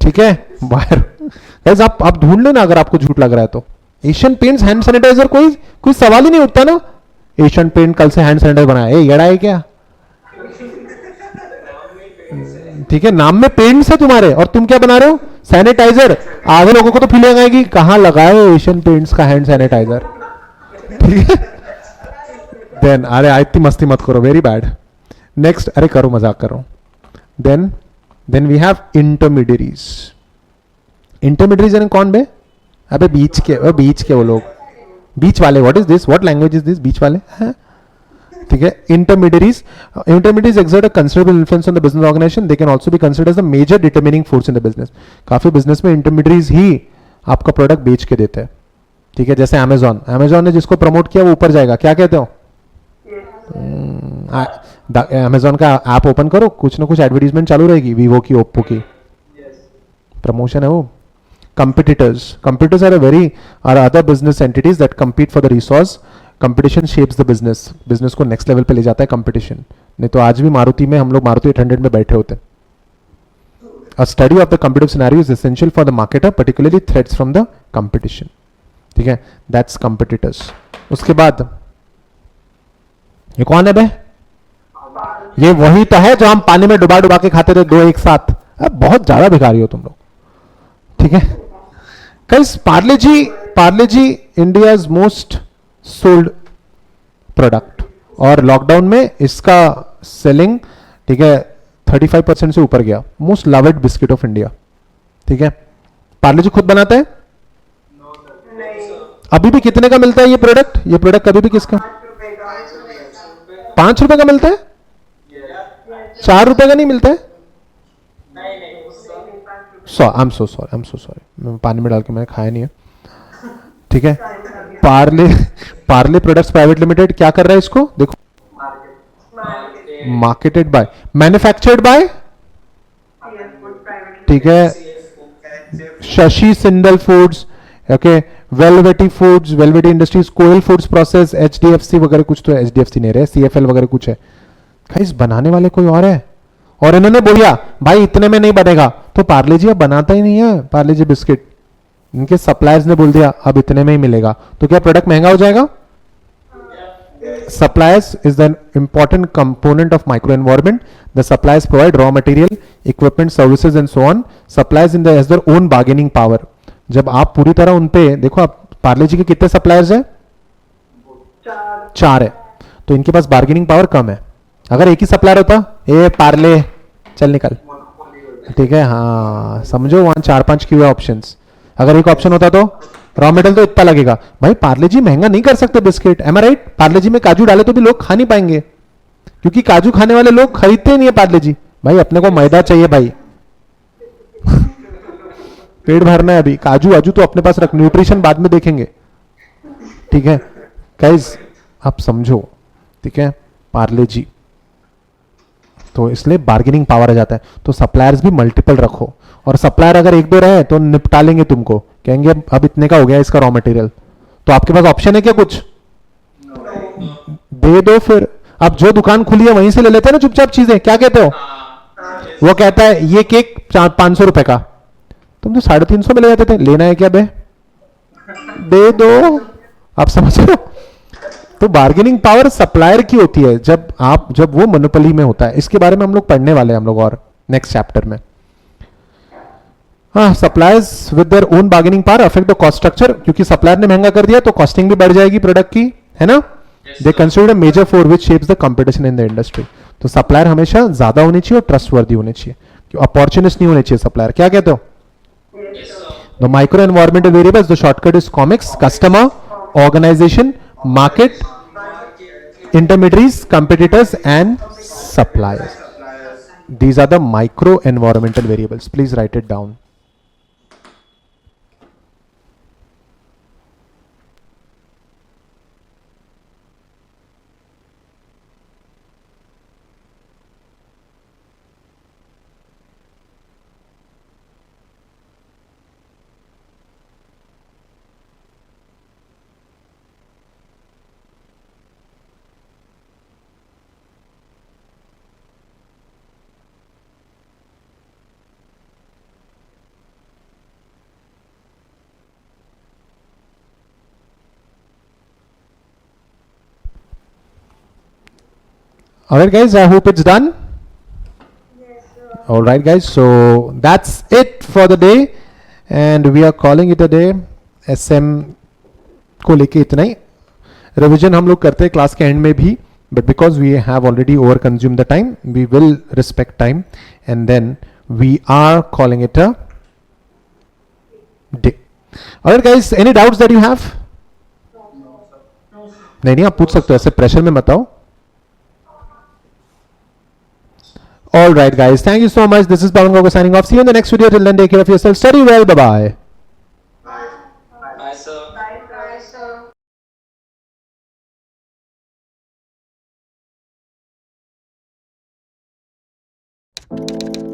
ठीक है? वायरो आप ढूंढ लेना अगर आपको झूठ लग रहा है तो। एशियन पेंट्स हैंड सैनिटाइजर, कोई सवाल ही नहीं उठता ना। एशियन पेंट कल से हैंड सैनिटाइजर बनाया, येड़ा है क्या? ठीक है, नाम में पेंट्स है तुम्हारे और तुम क्या बना रहे हो? सैनिटाइजर। आधे लोगों को तो फीलिंग आएगी कहां लगाए एशियन पेंट्स का हैंड सैनिटाइजर, ठीक है? देन अरे इतनी मस्ती मत करो, वेरी बैड। नेक्स्ट, अरे करो, मजाक करो। Then we have intermediaries. Intermediaries यानी कौन बे? अबे बीच के वो लोग, बीच वाले। What is this? What language is this? बीच वाले, ठीक है? Intermediaries exert a considerable influence on the business organization. They can also be considered as a major determining force in the business. काफी बिजनेस में इंटरमीडियरीज ही आपका प्रोडक्ट बेच के देते हैं, ठीक है? जैसे अमेजॉन ने जिसको प्रमोट किया वो ऊपर जाएगा, क्या कहते हो? अमेजॉन का ऐप ओपन करो, कुछ ना कुछ एडवर्टीजमेंट चालू रहेगी, वीवो की, ओप्पो की, प्रमोशन है वो। Competitors are other business entities that compete for the resource. Competition shapes the business को नेक्स्ट लेवल पे ले जाता है कंपटीशन। नहीं तो आज भी मारुति में हम लोग मारुति 800 में बैठे होते। A study of the competitive scenario is essential for the marketer, particularly threats from the competition. ठीक है, दैट्स कंपटीटर्स। उसके बाद ये कौन है बे? ये वही तो है जो हम पानी में डुबा के खाते थे दो एक साथ। अब बहुत ज्यादा भिखारी हो तुम लोग, ठीक है? गाइस, पार्ले जी इंडियाज मोस्ट सोल्ड प्रोडक्ट, और लॉकडाउन में इसका सेलिंग, ठीक है, 35% से ऊपर गया। मोस्ट लवेड बिस्किट ऑफ इंडिया, ठीक है? पार्ले जी खुद बनाते हैं? अभी भी कितने का मिलता है ये प्रोडक्ट? ये प्रोडक्ट कभी भी किसका? 5 रुपए का मिलता है? 4 रुपए का नहीं मिलता है? आई एम सो सॉरी, मैं पानी में डाल के मैंने खाया नहीं है, ठीक है? पार्ले प्रोडक्ट्स प्राइवेट लिमिटेड क्या कर रहा है इसको? देखो, मार्केटेड बाय, मैन्युफैक्चर्ड बाय, ठीक है, शशि सिंडल foods, okay, Velvety foods, Velvety industries, Koyal foods process, HDFC वगैरह कुछ, तो एचडीएफसी नहीं रहे, सीएफएल वगैरह कुछ है। गाइस, बनाने वाले कोई और है, और इन्होंने बोलिया भाई इतने में नहीं बनेगा, तो पार्ले जी अब बनाता ही नहीं है पार्ले जी बिस्किट। इनके सप्लायर्स ने बोल दिया अब इतने में ही मिलेगा, तो क्या प्रोडक्ट महंगा हो जाएगा? Suppliers is the important component of microenvironment. The suppliers provide raw material, equipment, services and so on. Suppliers in has their own bargaining power. जब आप पूरी तरह उन पे देखो, आप पार्ले जी के कितने सप्लायर्स हैं? 4 है। तो इनके पास बार्गेनिंग पावर कम है। अगर एक ही सप्लायर होता, ए पार्ले चल निकल, monopoly होता है। ठीक है, हाँ समझो, वहां 4-5 क्यों है ऑप्शंस। अगर एक ऑप्शन होता तो रॉ मेटेरियल तो इतना लगेगा भाई, पार्ले जी महंगा नहीं कर सकते biscuit, M I right? Parle जी में काजू डाले तो भी लोग खा नहीं पाएंगे, क्योंकि काजू खाने वाले लोग खरीदते नहीं है पार्ले जी। भाई अपने को मैदा चाहिए भाई, पेट भरना है अभी, काजू वाजू तो अपने पास रख, न्यूट्रिशन बाद में देखेंगे, ठीक है गाइस, आप समझो, ठीक है, पार्ले जी। तो इसलिए बार्गेनिंग पावर आ जाता है। तो सप्लायर्स भी मल्टीपल रखो, और सप्लायर अगर एक दो रहे तो निपटा लेंगे तुमको, कहेंगे अब इतने का हो गया इसका रॉ मटेरियल, तो आपके पास ऑप्शन है क्या कुछ? दे दो फिर। अब जो दुकान खुली है वहीं से ले लेते हैं ना चुपचाप चीजें, क्या कहते हो? वो कहता है ये केक 500 रुपए का, तुम तो 350 में ले जाते थे, लेना है क्या बे? दे दो। आप समझ रहे हो? तो बार्गेनिंग पावर सप्लायर की होती है जब वो मोनोपोली में होता है। इसके बारे में हम लोग पढ़ने वाले हैं हम लोग और नेक्स्ट चैप्टर में। हाँ, suppliers with their own bargaining power affect the cost structure, क्योंकि सप्लायर ने महंगा कर दिया तो कॉस्टिंग भी बढ़ जाएगी प्रोडक्ट की, है ना? They consider major four which shapes the competition in the industry. तो सप्लायर हमेशा ज्यादा होनी चाहिए और ट्रस्टवर्दी होनी चाहिए, अपॉर्चुनिस्ट नहीं होने चाहिए सप्लायर। क्या कहते हो? The micro environmental variables, the shortcut is comics, customer, organisation, market, intermediaries, competitors and suppliers. These are the micro environmental variables. Please write it down. Alright guys, I hope it's done. Alright guys, so that's it for the day and we are calling it a day. SM को लेके इतना ही। रिविजन हम लोग करते हैं क्लास के एंड में भी, but because we have already over consumed the time, we will respect time and then we are calling it a day. Alright guys, any doubts that you have? नहीं, आप पूछ सकते हो, ऐसे प्रेशर में मत आओ। All right, guys. Thank you so much. This is Pawan Gogo signing off. See you in the next video. Till then, take care of yourself. Study well. Bye-bye. Bye, sir. Bye, sir.